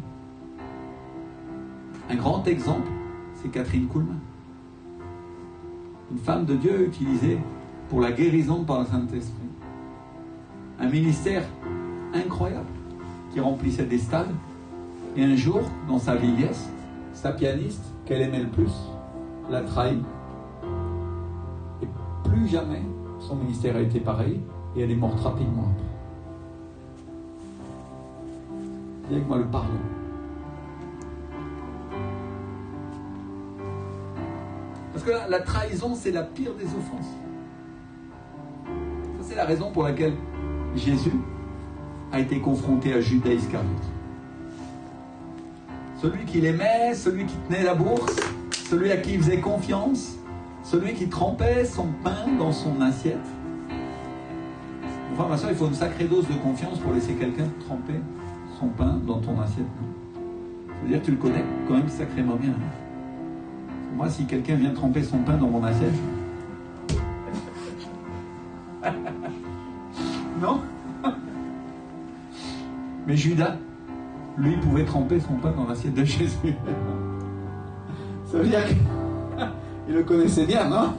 Un grand exemple, c'est Catherine Kuhlman. Une femme de Dieu utilisée pour la guérison par le Saint-Esprit. Un ministère incroyable qui remplissait des stades. Et un jour, dans sa vieillesse, sa pianiste, qu'elle aimait le plus, l'a trahi. Et plus jamais son ministère a été pareil et elle est morte rapidement après. Dis avec moi le pardon. Parce que la trahison, c'est la pire des offenses. Ça, C'est la raison pour laquelle Jésus a été confronté à Judas Iscariote. Celui qu'il aimait, celui qui tenait la bourse, celui à qui il faisait confiance, celui qui trempait son pain dans son assiette. Enfin, ma soeur, il faut une sacrée dose de confiance pour laisser quelqu'un tremper son pain dans ton assiette. Ça veut dire que tu le connais quand même sacrément bien. Moi, si quelqu'un vient tremper son pain dans mon assiette... Non. Mais Judas, lui, pouvait tremper son pain dans l'assiette de Jésus. Ça veut dire qu'il le connaissait bien, non?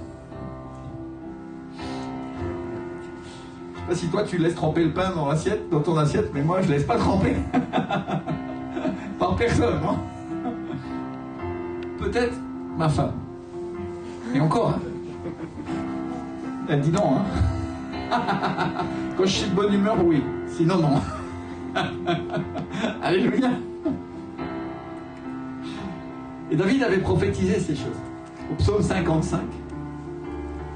Je sais pas si toi tu laisses tremper le pain dans ton assiette, mais moi je laisse pas tremper. Par personne, non? Peut-être ma femme. Et encore, hein? Elle dit non, hein? Quand je suis de bonne humeur, oui. Sinon, non. Alléluia. Et David avait prophétisé ces choses. Au psaume 55,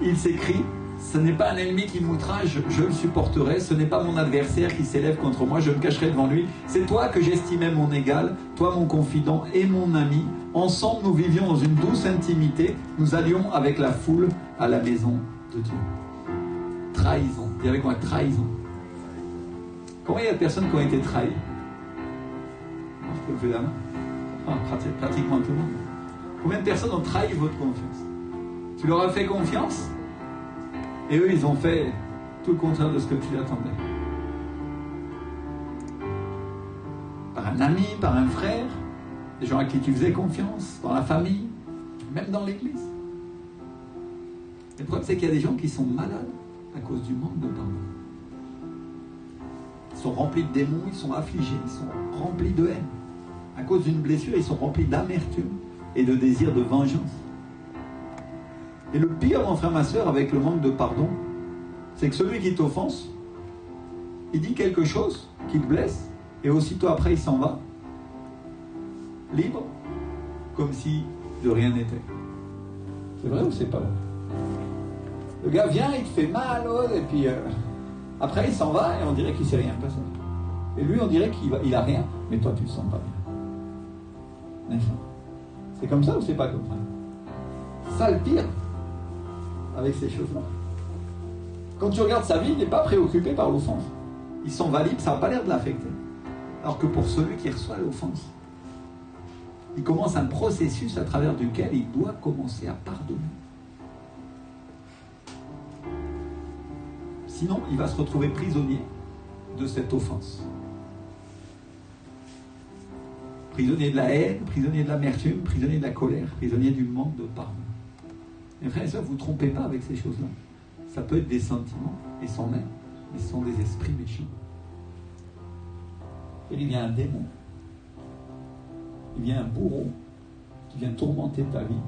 il s'écrit: ce n'est pas un ennemi qui m'outrage, je le supporterai. Ce n'est pas mon adversaire qui s'élève contre moi, je me cacherai devant lui. C'est toi que j'estimais mon égal, toi mon confident et mon ami. Ensemble, nous vivions dans une douce intimité. Nous allions avec la foule à la maison de Dieu. Trahison. Dis avec moi, trahison. Combien il y a de personnes qui ont été trahies? Je peux lever la main. Pratiquement tout le monde. Combien de personnes ont trahi votre confiance? Tu leur as fait confiance et eux, ils ont fait tout le contraire de ce que tu attendais. Par un ami, par un frère, des gens à qui tu faisais confiance, dans la famille, même dans l'église. Le problème, c'est qu'il y a des gens qui sont malades à cause du manque de pardon. Ils sont remplis de démons, ils sont affligés, ils sont remplis de haine. À cause d'une blessure, ils sont remplis d'amertume et de désir de vengeance. Et le pire, mon frère, ma soeur, avec le manque de pardon, c'est que celui qui t'offense, il dit quelque chose qui te blesse, et aussitôt après, il s'en va, libre, comme si de rien n'était. C'est vrai ou c'est pas vrai? Le gars vient, il te fait mal, et puis après, il s'en va, et on dirait qu'il ne s'est rien passé. Et lui, on dirait qu'il a rien, mais toi, tu ne le sens pas bien. C'est comme ça ou c'est pas comme ça? Ça le pire avec ces choses-là. Quand tu regardes sa vie, il n'est pas préoccupé par l'offense. Il s'en va libre, ça n'a pas l'air de l'affecter. Alors que pour celui qui reçoit l'offense, il commence un processus à travers duquel il doit commencer à pardonner. Sinon, il va se retrouver prisonnier de cette offense. Prisonnier de la haine, prisonnier de l'amertume, prisonnier de la colère, prisonnier du manque de pardon. Mes frères et sœurs, vous ne vous trompez pas avec ces choses-là. Ça peut être des sentiments, et c'en est, mais ce sont des esprits méchants. Et il y a un démon, il y a un bourreau qui vient tourmenter ta vie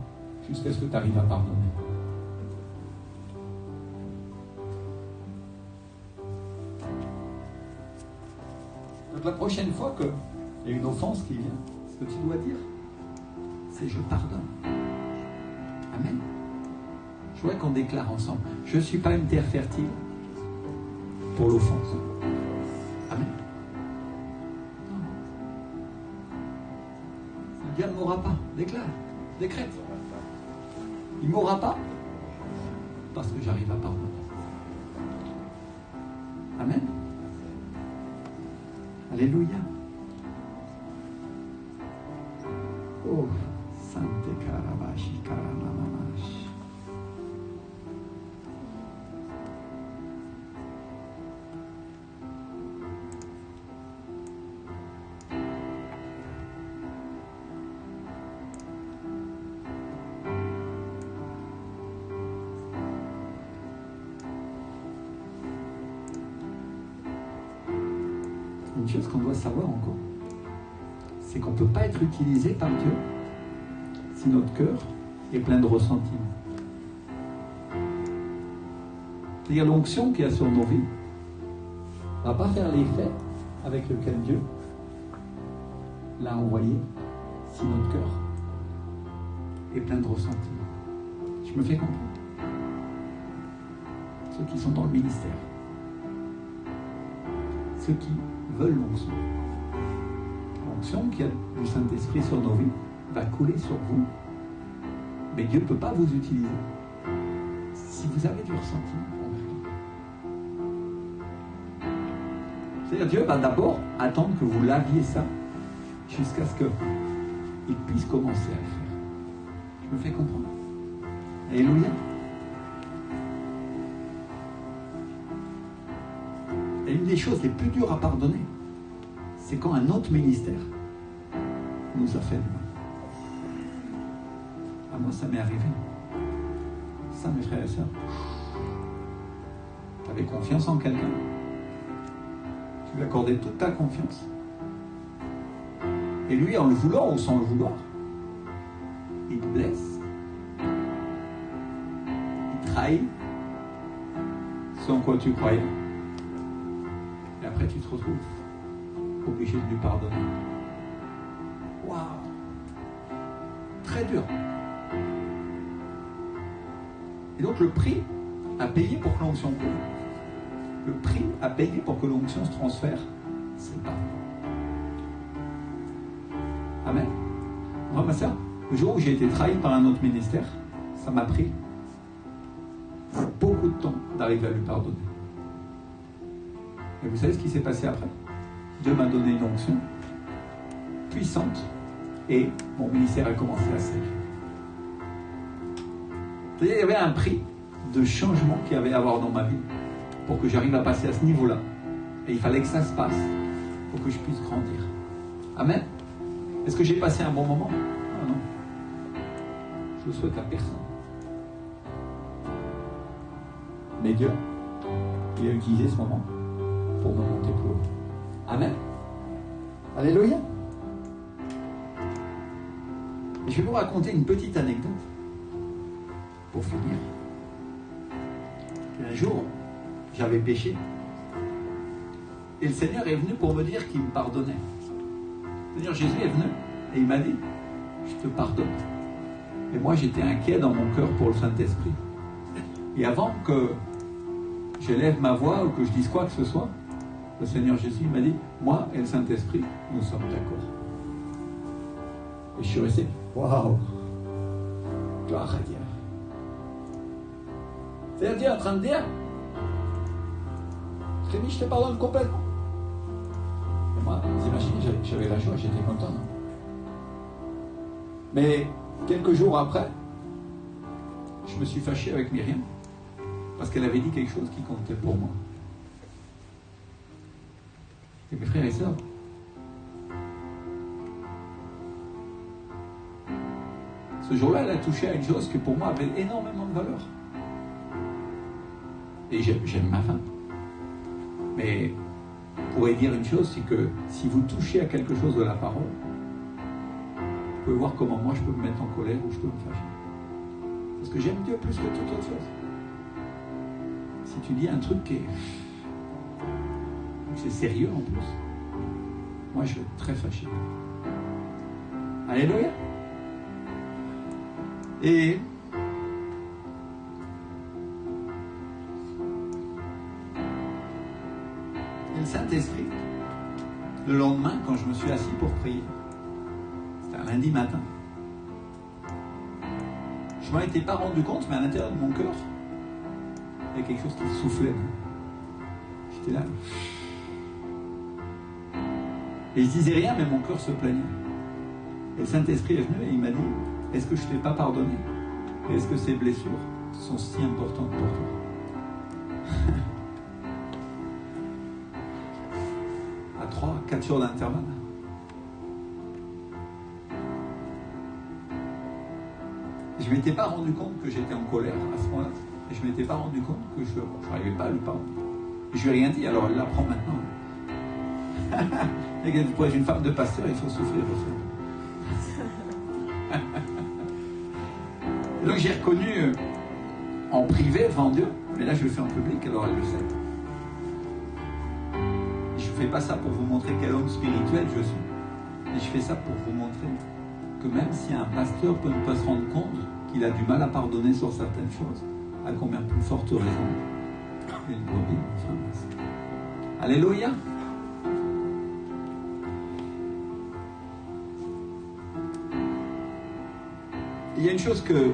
jusqu'à ce que tu arrives à pardonner. Donc la prochaine fois qu'il y a une offense qui vient, ce que tu dois dire, c'est « je pardonne ». Amen. Je voudrais qu'on déclare ensemble. Je ne suis pas une terre fertile pour l'offense. Amen. Le diable ne mourra pas. Déclare. Décrète. Il ne mourra pas parce que j'arrive à pardonner. Amen. Alléluia. Oh, Sante Karabashi Karanamash. Une chose qu'on doit savoir encore, c'est qu'on ne peut pas être utilisé par Dieu si notre cœur est plein de ressentiments. C'est-à-dire l'onction qu'il y a sur nos vies ne va pas faire l'effet avec lequel Dieu l'a envoyé si notre cœur est plein de ressentiments. Je me fais comprendre. Ceux qui sont dans le ministère, ceux qui veulent l'onction. L'onction qui a du Saint-Esprit sur nos vies va couler sur vous. Mais Dieu ne peut pas vous utiliser si vous avez du ressentiment envers lui. C'est-à-dire Dieu va d'abord attendre que vous laviez ça jusqu'à ce qu'il puisse commencer à le faire. Je me fais comprendre. Alléluia. Et une des choses les plus dures à pardonner, c'est quand un autre ministère nous a fait du mal. À moi, ça m'est arrivé. Ça, mes frères et sœurs. Tu avais confiance en quelqu'un. Tu lui accordais toute ta confiance. Et lui, en le voulant ou sans le vouloir, il te blesse. Il trahit ce en quoi tu croyais. Et après, tu te retrouves obligé de lui pardonner. Waouh! Très dur. Et donc, le prix à payer pour que l'onction coule, le prix à payer pour que l'onction se transfère, c'est le pardon. Amen. Moi, ma soeur, le jour où j'ai été trahi par un autre ministère, ça m'a pris beaucoup de temps d'arriver à lui pardonner. Et vous savez ce qui s'est passé après? Dieu m'a donné une onction puissante et mon ministère a commencé à s'élever. C'est-à-dire qu'il y avait un prix de changement qu'il y avait à avoir dans ma vie pour que j'arrive à passer à ce niveau-là. Et il fallait que ça se passe pour que je puisse grandir. Amen. Est-ce que j'ai passé un bon moment? Ah non. Je le souhaite à personne. Mais Dieu, il a utilisé ce moment pour me monter plus haut. Amen. Alléluia. Et je vais vous raconter une petite anecdote pour finir. Un jour, j'avais péché. Et le Seigneur est venu pour me dire qu'il me pardonnait. C'est-à-dire, Jésus est venu et il m'a dit, je te pardonne. Et moi, j'étais inquiet dans mon cœur pour le Saint-Esprit. Et avant que j'élève ma voix ou que je dise quoi que ce soit, le Seigneur Jésus m'a dit, moi et le Saint-Esprit, nous sommes d'accord. Et je suis resté, waouh, gloire à Dieu. C'est-à-dire Dieu est en train de dire, Rémi, je te pardonne complètement. Et moi, vous imaginez, j'avais la joie, j'étais content. Non? Mais quelques jours après, je me suis fâché avec Myriam parce qu'elle avait dit quelque chose qui comptait pour moi. Et mes frères et sœurs, ce jour-là, elle a touché à une chose qui pour moi avait énormément de valeur. Et j'aime ma femme. Mais je pourrais dire une chose, c'est que si vous touchez à quelque chose de la parole, vous pouvez voir comment moi je peux me mettre en colère ou je peux me fâcher. Parce que j'aime Dieu plus que toute autre chose. Si tu dis un truc qui est... c'est sérieux en plus, moi je vais être très fâché. Alléluia. Et le Saint-Esprit, le lendemain, quand je me suis assis pour prier, c'était un lundi matin, je ne m'en étais pas rendu compte, mais à l'intérieur de mon cœur, il y a quelque chose qui soufflait. J'étais là. Et je disais rien, mais mon cœur se plaignait. Et le Saint-Esprit est venu et il m'a dit, est-ce que je ne t'ai pas pardonné? Et est-ce que ces blessures sont si importantes pour toi? À 3-4 jours d'intervalle. Je ne m'étais pas rendu compte que j'étais en colère à ce moment-là. Et je ne m'étais pas rendu compte que je n'arrivais pas à lui pardonner. Et je lui ai rien dit, alors elle l'apprend maintenant. Et pour être une femme de pasteur, il faut souffrir aussi. Donc j'ai reconnu en privé devant Dieu, mais là je le fais en public, alors elle le sait. Et je ne fais pas ça pour vous montrer quel homme spirituel je suis. Mais je fais ça pour vous montrer que même si un pasteur peut ne pas se rendre compte qu'il a du mal à pardonner sur certaines choses, à combien plus forte raison une brebis. Alléluia. Il y a une chose que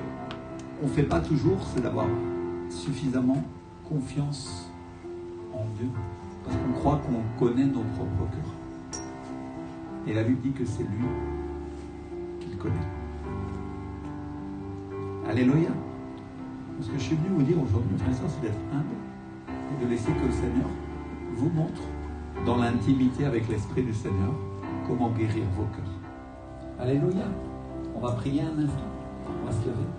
on ne fait pas toujours, c'est d'avoir suffisamment confiance en Dieu. Parce qu'on croit qu'on connaît nos propres cœurs. Et la Bible dit que c'est lui qui le connaît. Alléluia. Ce que je suis venu vous dire aujourd'hui, frère et sœurs, c'est d'être humble et de laisser que le Seigneur vous montre, dans l'intimité avec l'Esprit du Seigneur, comment guérir vos cœurs. Alléluia. On va prier un instant. On va se lever.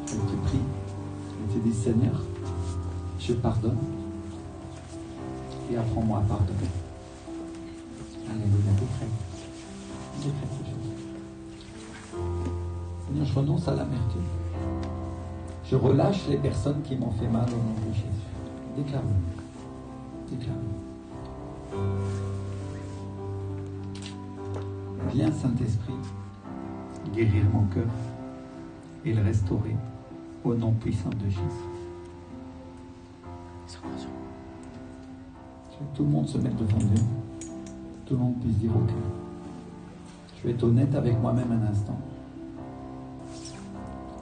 Je te prie. Je te dis, Seigneur, je pardonne. Et apprends-moi à pardonner. Alléluia. Décrète ces choses. Seigneur, je renonce à l'amertume. Je relâche les personnes qui m'ont fait mal au nom de Jésus. Déclare-le. Déclare-le. Viens, Saint-Esprit, guérir mon cœur et le restaurer au nom puissant de Jésus. Je veux que tout le monde se mette devant Dieu. Tout le monde puisse dire ok. Je vais être honnête avec moi-même un instant.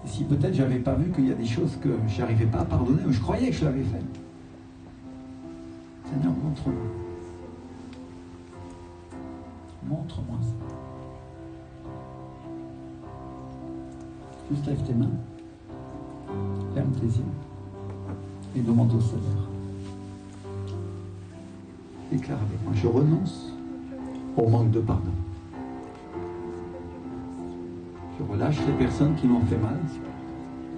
Et si peut-être j'avais pas vu qu'il y a des choses que je n'arrivais pas à pardonner, ou je croyais que je l'avais fait. Seigneur, montre-moi. Montre-moi ça. Juste lève tes mains, ferme tes yeux et demande au Seigneur. Déclare avec moi, je renonce au manque de pardon. Je relâche les personnes qui m'ont fait mal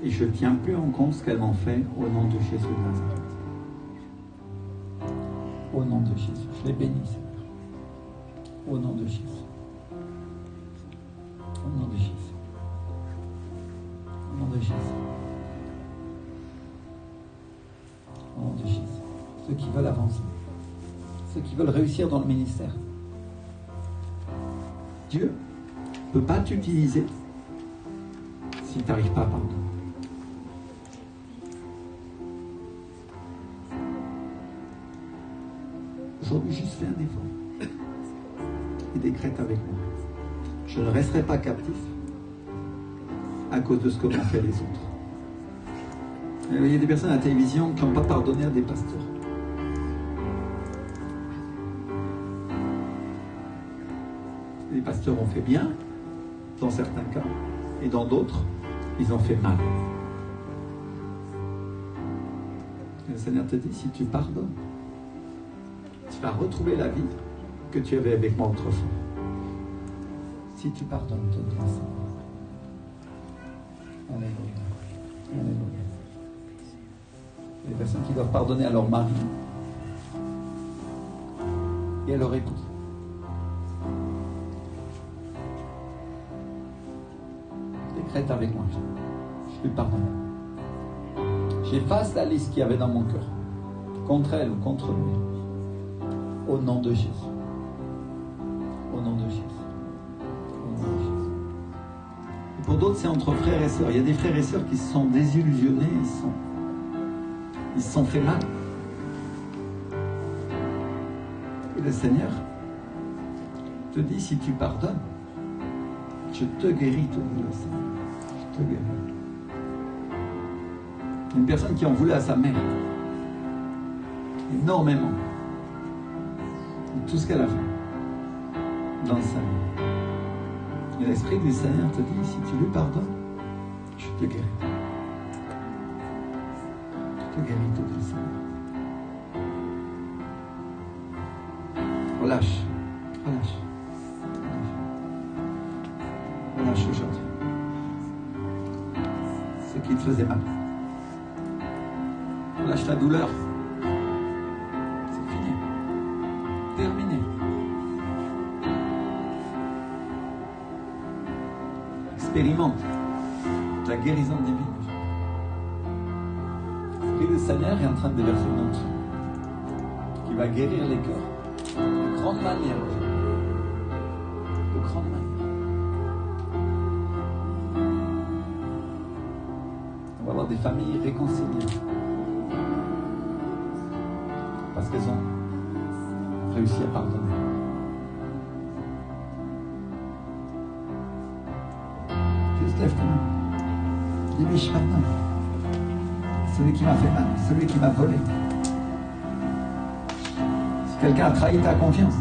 et je ne tiens plus en compte ce qu'elles m'ont fait au nom de Jésus de Nazareth. Au nom de Jésus, je les bénis, Seigneur. Au nom de Jésus. Au nom de Jésus. Au nom de Jésus. Au nom de Jésus. Ceux qui veulent avancer. Ceux qui veulent réussir dans le ministère. Dieu ne peut pas t'utiliser si tu n'arrives pas à pardonner. Aujourd'hui, juste fais un effort. Et décrète avec moi. Je ne resterai pas captif à cause de ce que m'ont fait les autres. Et il y a des personnes à la télévision qui n'ont pas pardonné à des pasteurs. Les pasteurs ont fait bien, dans certains cas, et dans d'autres, ils ont fait mal. Et le Seigneur te dit, si tu pardonnes, tu vas retrouver la vie que tu avais avec moi autrefois. Si tu pardonnes, te dit le Seigneur. Alléluia. Alléluia. Les personnes qui doivent pardonner à leur mari et à leur épouse. Décrète avec moi. Je lui pardonne. J'efface la liste qu'il y avait dans mon cœur, contre elle ou contre lui. Au nom de Jésus. Au nom de Jésus. Au nom de Jésus. Et pour d'autres, c'est entre frères et sœurs. Il y a des frères et sœurs qui se sont désillusionnés, ils se sont fait mal. Et le Seigneur te dit, si tu pardonnes, je te guéris, te dit le Seigneur. Je te guéris. Une personne qui en voulait à sa mère. Énormément. Tout ce qu'elle a fait dans sa vie. Et l'Esprit du Seigneur te dit, si tu lui pardonnes, je te guéris. Je te guéris, te dit le Seigneur. Relâche. Relâche. Relâche aujourd'hui. Ce qui te faisait mal. Relâche ta douleur. C'est fini. Terminé. Expérimente la guérison divine. Et le Seigneur est en train de déverser une onction qui va guérir les cœurs de grande manière. De grande manière. On va avoir des familles réconciliées parce qu'elles ont réussi à pardonner. Dis Mishpatan. Celui qui m'a fait mal, celui qui m'a volé. Si quelqu'un a trahi ta confiance,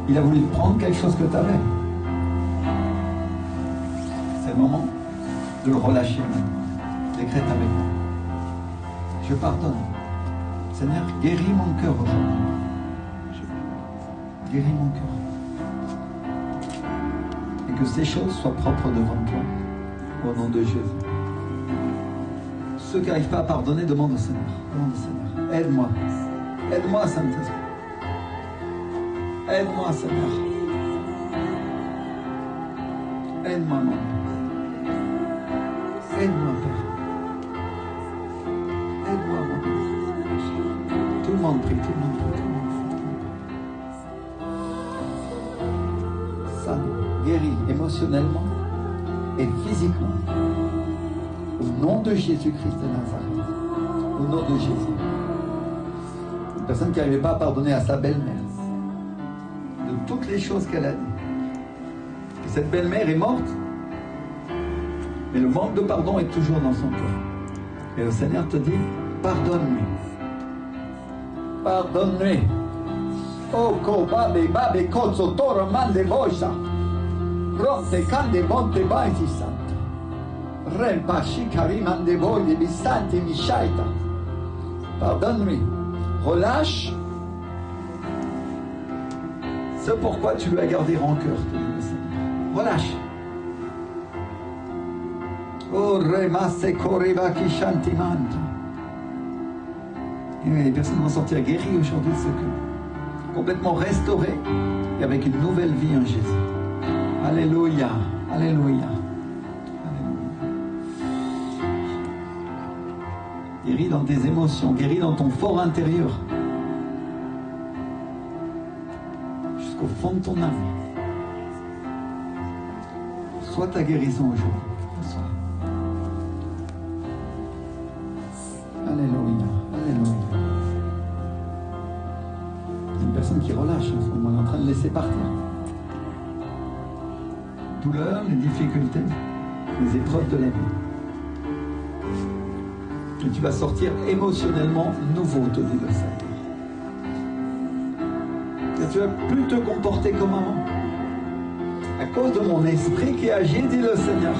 il a voulu te prendre quelque chose que tu avais. C'est le moment de le relâcher maintenant. Décrète avec moi. Je pardonne. Seigneur, guéris mon cœur aujourd'hui. Guéris mon cœur. Et que ces choses soient propres devant toi. Au nom de Jésus. Ceux qui n'arrivent pas à pardonner, demandent au Seigneur. Demande au Seigneur. Aide-moi. Aide-moi, Saint-Esprit. Aide-moi, Seigneur. Aide-moi, mon Dieu. Aide-moi, Père. Aide-moi, mon Dieu. Tout le monde prie, tout le monde prie, tout le monde prie. Ça guérit émotionnellement et physiquement. Au nom de Jésus-Christ de Nazareth. Au nom de Jésus. Une personne qui n'arrivait pas à pardonner à sa belle-mère de toutes les choses qu'elle a dit. Que cette belle-mère est morte, mais le manque de pardon est toujours dans son cœur. Et le Seigneur te dit, pardonne-lui. Pardonne-lui. Oko babe babe kozo toro mande boisa. Ronte kande bonte baiti santo. Rempa shikari mande boide bisanti mishaita. Pardonne-lui. Relâche ce pourquoi tu lui as gardé rancœur. Relâche. Oh, remasse koreba kishantimanta. Et les personnes vont sortir guéries aujourd'hui de ce cœur, complètement restaurées et avec une nouvelle vie en Jésus. Alléluia, alléluia, alléluia. Guéris dans tes émotions, guéris dans ton fort intérieur, jusqu'au fond de ton âme. Sois ta guérison aujourd'hui. Sois. Alléluia, alléluia. Une personne qui relâche en ce moment, elle est en train de laisser partir. Douleur, les difficultés, les épreuves de la vie. Et tu vas sortir émotionnellement nouveau, te dit le Seigneur. Et tu vas plus te comporter comme avant. À cause de mon esprit qui agit, dit le Seigneur.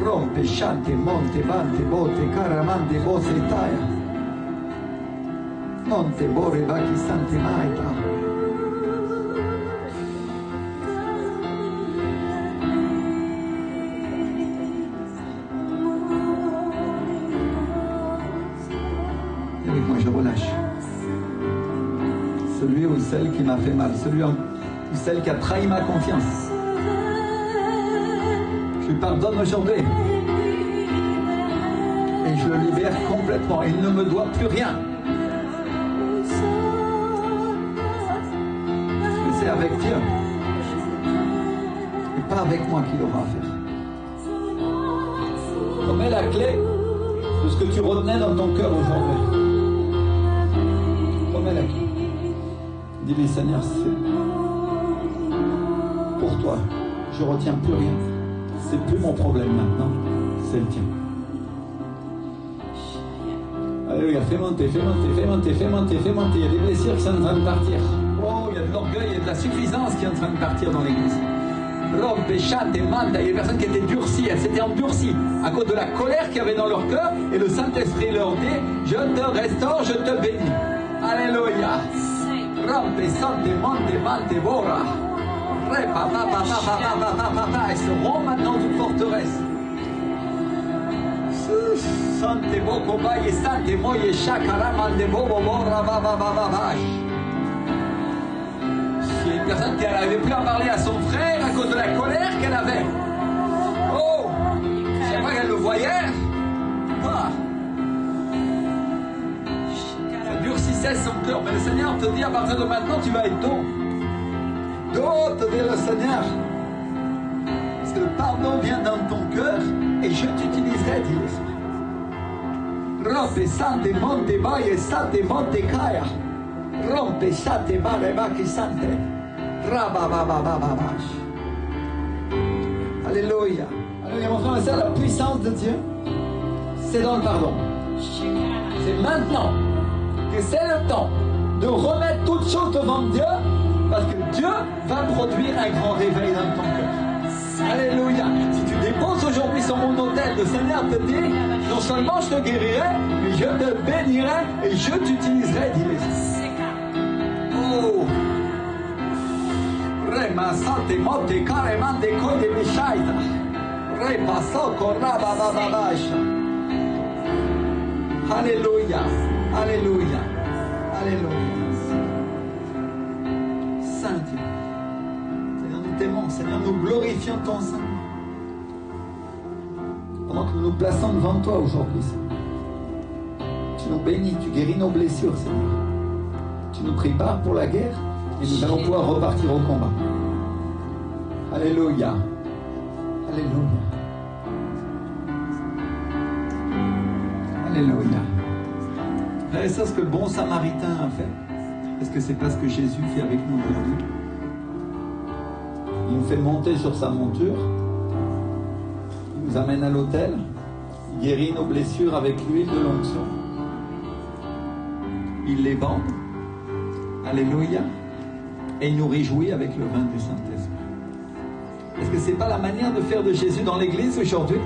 Rompe, chante, monte, vante, bote, caramande, bose, taia. Monte, bore, vaki, sante, maita. Et avec moi, je relâche. Celui ou celle qui m'a fait mal, celui ou celle qui a trahi ma confiance. Je lui pardonne aujourd'hui. Et je le libère complètement. Il ne me doit plus rien. Parce que c'est avec Dieu. Et pas avec moi qu'il aura à faire. Remets la clé de ce que tu retenais dans ton cœur aujourd'hui. Remets la clé. Dis-lui, Seigneur, c'est pour toi. Je ne retiens plus rien. C'est plus mon problème maintenant, c'est le tien. Alléluia, fais monter, fais monter, fais monter, fais monter, fais monter. Il y a des blessures qui sont en train de partir. Oh, il y a de l'orgueil, il y a de la suffisance qui est en train de partir dans l'église. Rompe, chante, manda. Il y a des personnes qui étaient durcies, elles s'étaient endurcies à cause de la colère qu'il y avait dans leur cœur. Et le Saint-Esprit leur dit, je te restaure, je te bénis. Alléluia. Rompe, sante, mande, mande, bora. Et se rend maintenant d'une forteresse. Sante boko baye sante moye shakara mande bobo bora baba baba bash. Il y a une personne qui n'arrivait plus à parler à son frère à cause de la colère qu'elle avait. Oh, c'est pas qu'elle le voyait. Ah. Ça durcissait son cœur. Mais le Seigneur te dit à partir de maintenant tu vas être doux. D'autres, dit le Seigneur, parce que le pardon vient dans ton cœur et je t'utiliserai, dit l'Esprit. Rompe, sante, monte, baie, sante, monte, caia. Rompe, sante, bare, vaki, sante. Alléluia. Alléluia, mon frère et sœur, la puissance de Dieu, c'est dans le pardon. C'est maintenant que c'est le temps de remettre toutes choses devant Dieu, parce que Dieu va produire un grand réveil dans ton cœur. Alléluia. Si tu déposes aujourd'hui sur mon autel, le Seigneur te dit, non seulement je te guérirai, mais je te bénirai et je t'utiliserai, dit les. Oh. Remasate mote caremante coi de bishaita. Repasso corraba bababasha. Alléluia. Alléluia. Alléluia. Saint Dieu. Seigneur, nous t'aimons. Seigneur, nous glorifions ton Saint. Pendant que nous nous plaçons devant toi aujourd'hui, Seigneur. Tu nous bénis, tu guéris nos blessures, Seigneur. Tu nous prépares pour la guerre et nous allons pouvoir repartir au combat. Alléluia. Alléluia. Alléluia. Frères et sœurs, ce que le bon samaritain a fait, est-ce que c'est pas ce que Jésus fait avec nous aujourd'hui? Il nous fait monter sur sa monture, il nous amène à l'autel, il guérit nos blessures avec l'huile de l'onction, il les bande, alléluia, et il nous réjouit avec le vin du Saint-Esprit. Est-ce que c'est pas la manière de faire de Jésus dans l'église aujourd'hui?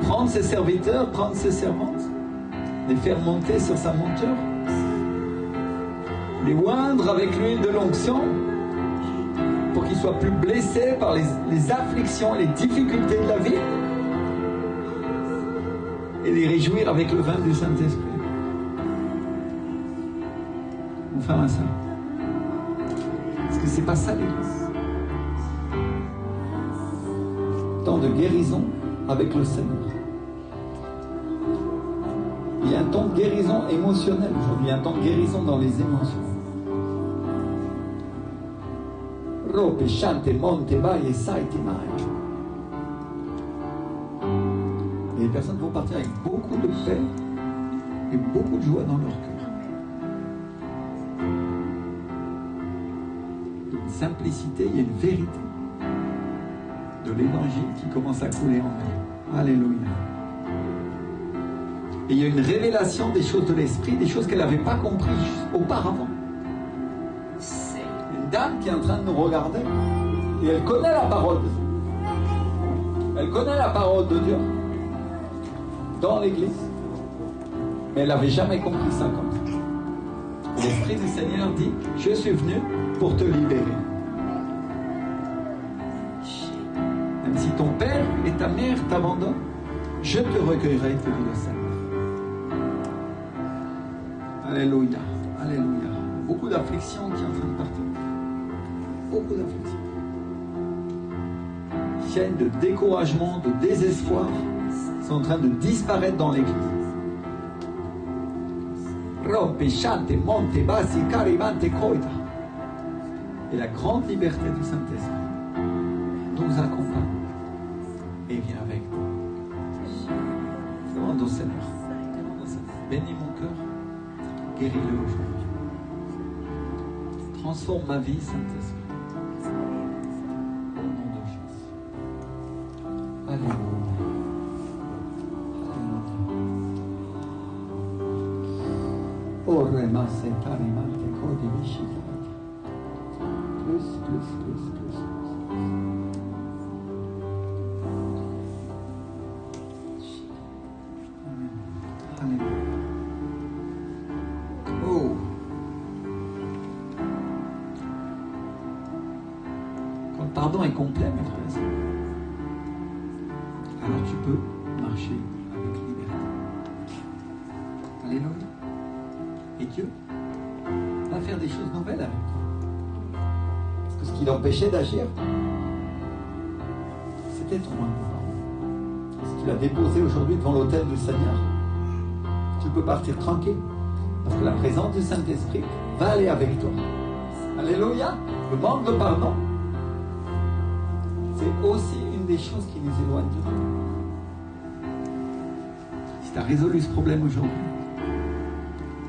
Prendre ses serviteurs, prendre ses servantes, les faire monter sur sa monture, les oindre avec l'huile de l'onction pour qu'ils soient plus blessés par les afflictions, les difficultés de la vie, et les réjouir avec le vin du Saint-Esprit. Mon frère, ma soeur, est-ce que c'est pas ça l'église? Temps de guérison avec le Seigneur. Il y a un temps de guérison émotionnelle aujourd'hui, il y a un temps de guérison dans les émotions. Rope, chante, monte, vaille, saite, mai. Et les personnes vont partir avec beaucoup de paix et beaucoup de joie dans leur cœur. Il y a une simplicité, il y a une vérité de l'évangile qui commence à couler en elle. Alléluia. Et il y a une révélation des choses de l'esprit, des choses qu'elle n'avait pas comprises auparavant. Une dame qui est en train de nous regarder et elle connaît la parole de Dieu. Elle connaît la parole de Dieu dans l'église, mais elle n'avait jamais compris ça comme ça. L'Esprit du Seigneur dit, je suis venu pour te libérer. Même si ton père et ta mère t'abandonnent, je te recueillerai, te dit le Seigneur. Alléluia, alléluia. Beaucoup d'afflictions qui sont en train de partir. Beaucoup d'afflictions. Chaînes de découragement, de désespoir sont en train de disparaître dans l'église. Rompe, chante, monte, bassi, carivante, coita. Et la grande liberté du Saint-Esprit nous accompagne et vient avec nous. Demande au Seigneur. Bénis mon cœur. Guéris-le aujourd'hui. Transforme ma vie, Saint-Esprit. Au nom de Jésus. Alléluia. Alléluia. Oh, remasse, carimante, codi, bichita. Plus. Alléluia. Oh. Quand le pardon est complet, mes frères et sœurs, alors tu peux marcher avec liberté. Alléluia. Et Dieu va faire des choses nouvelles avec toi. Parce que ce qui l'empêchait d'agir, c'était ton manque de pardon. Et si tu l'as déposé aujourd'hui devant l'autel du Seigneur, tu peux partir tranquille. Parce que la présence du Saint-Esprit va aller avec toi. Alléluia. Le manque de pardon, c'est aussi une des choses qui nous éloigne de Dieu. Si tu as résolu ce problème aujourd'hui,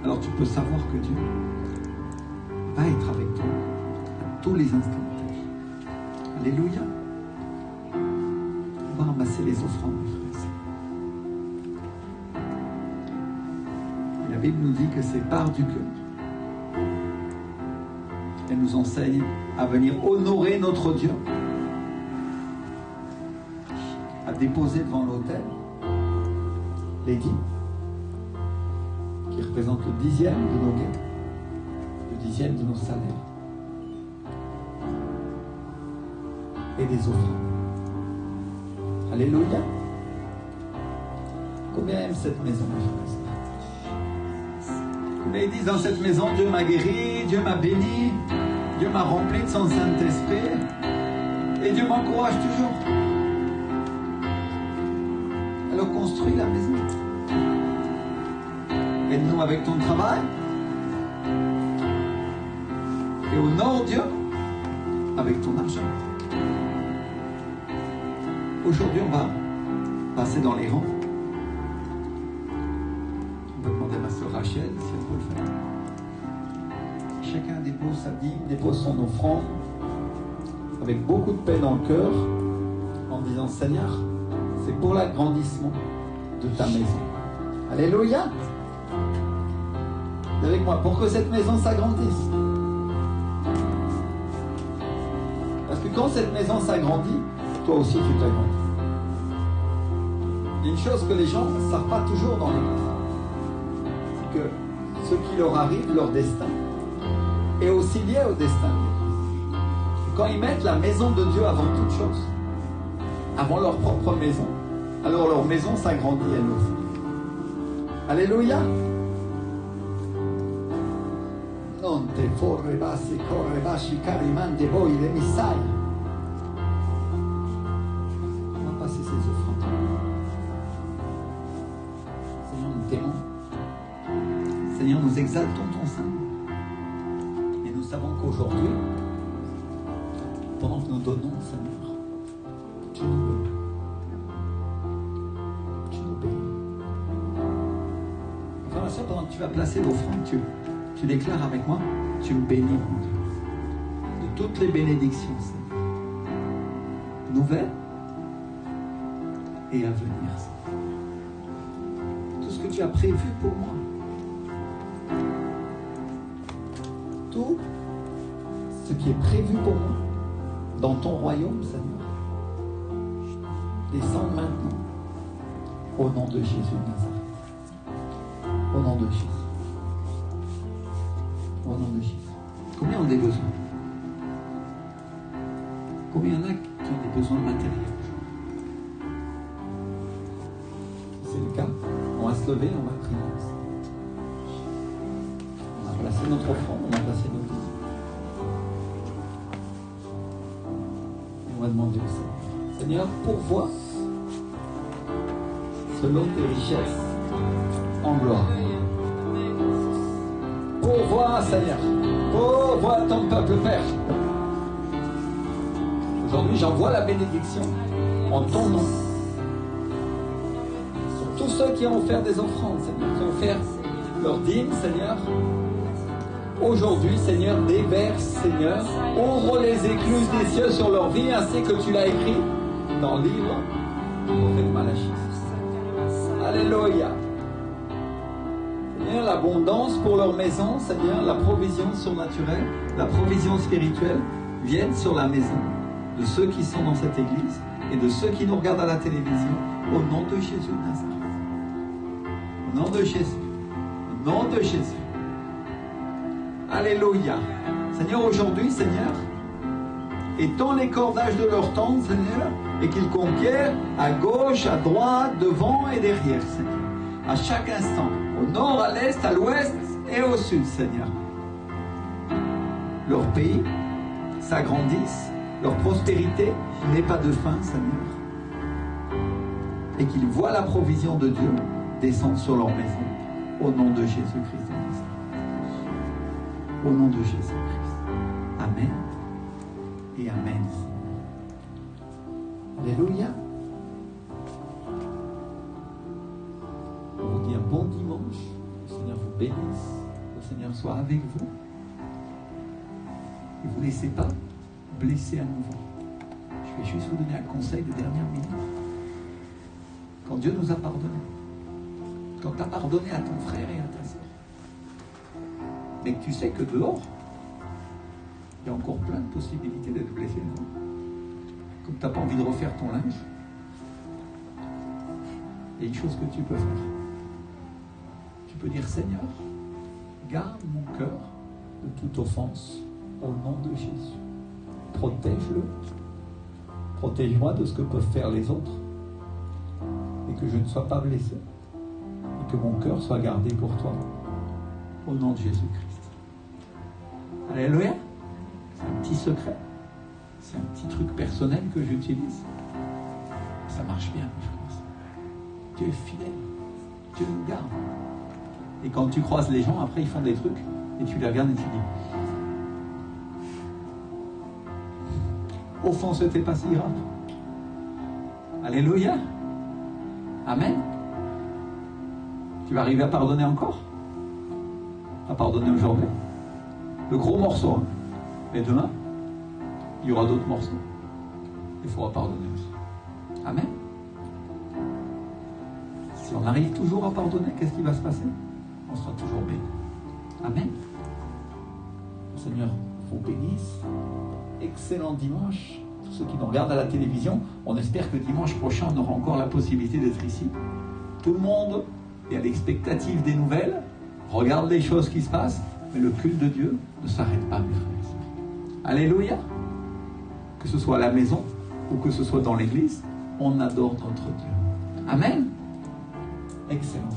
alors tu peux savoir que Dieu va être avec toi. tous les instants de ta vie. Alléluia. On va ramasser les offrandes, mes frères et sœurs. Et la Bible nous dit que c'est par du cœur. Elle nous enseigne à venir honorer notre Dieu, à déposer devant l'autel les dîmes, qui représentent le 10e de nos gains, le 10e de nos salaires, et des offrandes. Alléluia. Combien aiment cette maison, mes frères et sœurs? Combien ils disent dans cette maison, Dieu m'a guéri, Dieu m'a béni, Dieu m'a rempli de son Saint-Esprit, et Dieu m'encourage toujours. Alors construis la maison. Aide-nous avec ton travail. Et honore Dieu avec ton argent. Aujourd'hui, on va passer dans les rangs. On va demander à ma soeur Rachel si elle peut le faire. Chacun dépose sa dîme, dépose son offrande avec beaucoup de paix dans le cœur en disant Seigneur, c'est pour l'agrandissement de ta maison. Alléluia. Avec moi, pour que cette maison s'agrandisse. Parce que quand cette maison s'agrandit, toi aussi tu t'agrandis. Il y a une chose que les gens ne savent pas toujours dans l'Église, c'est que ce qui leur arrive, leur destin, est aussi lié au destin de l'Église. Quand ils mettent la maison de Dieu avant toute chose, avant leur propre maison, alors leur maison s'agrandit elle aussi. Alléluia. Non te forre bassi corre basci carimante voi le missai. On va passer ces offrandes. Seigneur, nous t'aimons. Seigneur, nous exaltons ton Saint. Et nous savons qu'aujourd'hui, pendant que nous donnons, Seigneur, tu nous bénis. Tu nous bénis. Frère et sœur, pendant que tu vas placer l'offrande, tu déclares avec moi, tu me bénis, mon Dieu, de toutes les bénédictions, Seigneur, nouvelles et à venir, Seigneur. Tout ce que tu as prévu pour moi, tout ce qui est prévu pour moi dans ton royaume, Seigneur, descend maintenant au nom de Jésus de Nazareth. Au nom de Jésus. Au nom de Jésus. Combien ont des besoins? Combien il y en a qui ont des besoins matériels? Si c'est le cas, on va se lever, on va prier. On va placer notre offrande, on va placer nos dîmes. Et on va demander au Seigneur. Seigneur, pourvois selon tes richesses en gloire. Pourvois, Seigneur. Pourvois ton peuple, Père. Aujourd'hui, j'envoie la bénédiction en ton nom. Sur tous ceux qui ont offert des offrandes, Seigneur, qui ont offert leurs dîmes, Seigneur. Aujourd'hui, Seigneur, déverse, Seigneur. Ouvre les écluses des cieux sur leur vie, ainsi que tu l'as écrit dans le livre du prophète Malachie. Alléluia. Seigneur, l'abondance pour leur maison, Seigneur, la provision surnaturelle, la provision spirituelle viennent sur la maison de ceux qui sont dans cette église et de ceux qui nous regardent à la télévision, au nom de Jésus de Nazareth. Au nom de Jésus. Au nom de Jésus. Alléluia. Seigneur, aujourd'hui, Seigneur, étends les cordages de leur tente, Seigneur, et qu'ils conquièrent à gauche, à droite, devant et derrière, Seigneur. À chaque instant, au nord, à l'est, à l'ouest et au sud, Seigneur. Leur pays s'agrandisse, leur prospérité n'ait pas de fin, Seigneur. Et qu'ils voient la provision de Dieu descendre sur leur maison, au nom de Jésus-Christ. Au nom de Jésus-Christ. Amen et Amen. Alléluia. On vous dit un bon dimanche. Le Seigneur vous bénisse. Le Seigneur soit avec vous. Et vous ne laissez pas blesser à nouveau. Je vais juste vous donner un conseil de dernière minute. Quand Dieu nous a pardonné, quand tu as pardonné à ton frère et à ta sœur, mais que tu sais que dehors, il y a encore plein de possibilités d'être blessé, non? Comme tu n'as pas envie de refaire ton linge, il y a une chose que tu peux faire. Tu peux dire, Seigneur, garde mon cœur de toute offense au nom de Jésus. Protège-le. Protège-moi de ce que peuvent faire les autres. Et que je ne sois pas blessé. Et que mon cœur soit gardé pour toi. Au nom de Jésus-Christ. Alléluia. C'est un petit secret. C'est un petit truc personnel que j'utilise. Ça marche bien, mes frères. Dieu est fidèle. Dieu nous garde. Et quand tu croises les gens, après ils font des trucs, et tu les regardes et tu dis, au fond, c'était pas si grave. Alléluia. Amen. Tu vas arriver à pardonner encore? À pardonner aujourd'hui. Le gros morceau. Hein. Mais demain, il y aura d'autres morceaux. Il faudra pardonner aussi. Amen. Si on arrive toujours à pardonner, qu'est-ce qui va se passer? On sera toujours béni. Amen. Le Seigneur vous bénisse. Excellent dimanche. Pour ceux qui nous regardent à la télévision, on espère que dimanche prochain, on aura encore la possibilité d'être ici. Tout le monde est à l'expectative des nouvelles, regarde les choses qui se passent, mais le culte de Dieu ne s'arrête pas, mes frères et sœurs. Alléluia. Que ce soit à la maison ou que ce soit dans l'église, on adore notre Dieu. Amen. Excellent.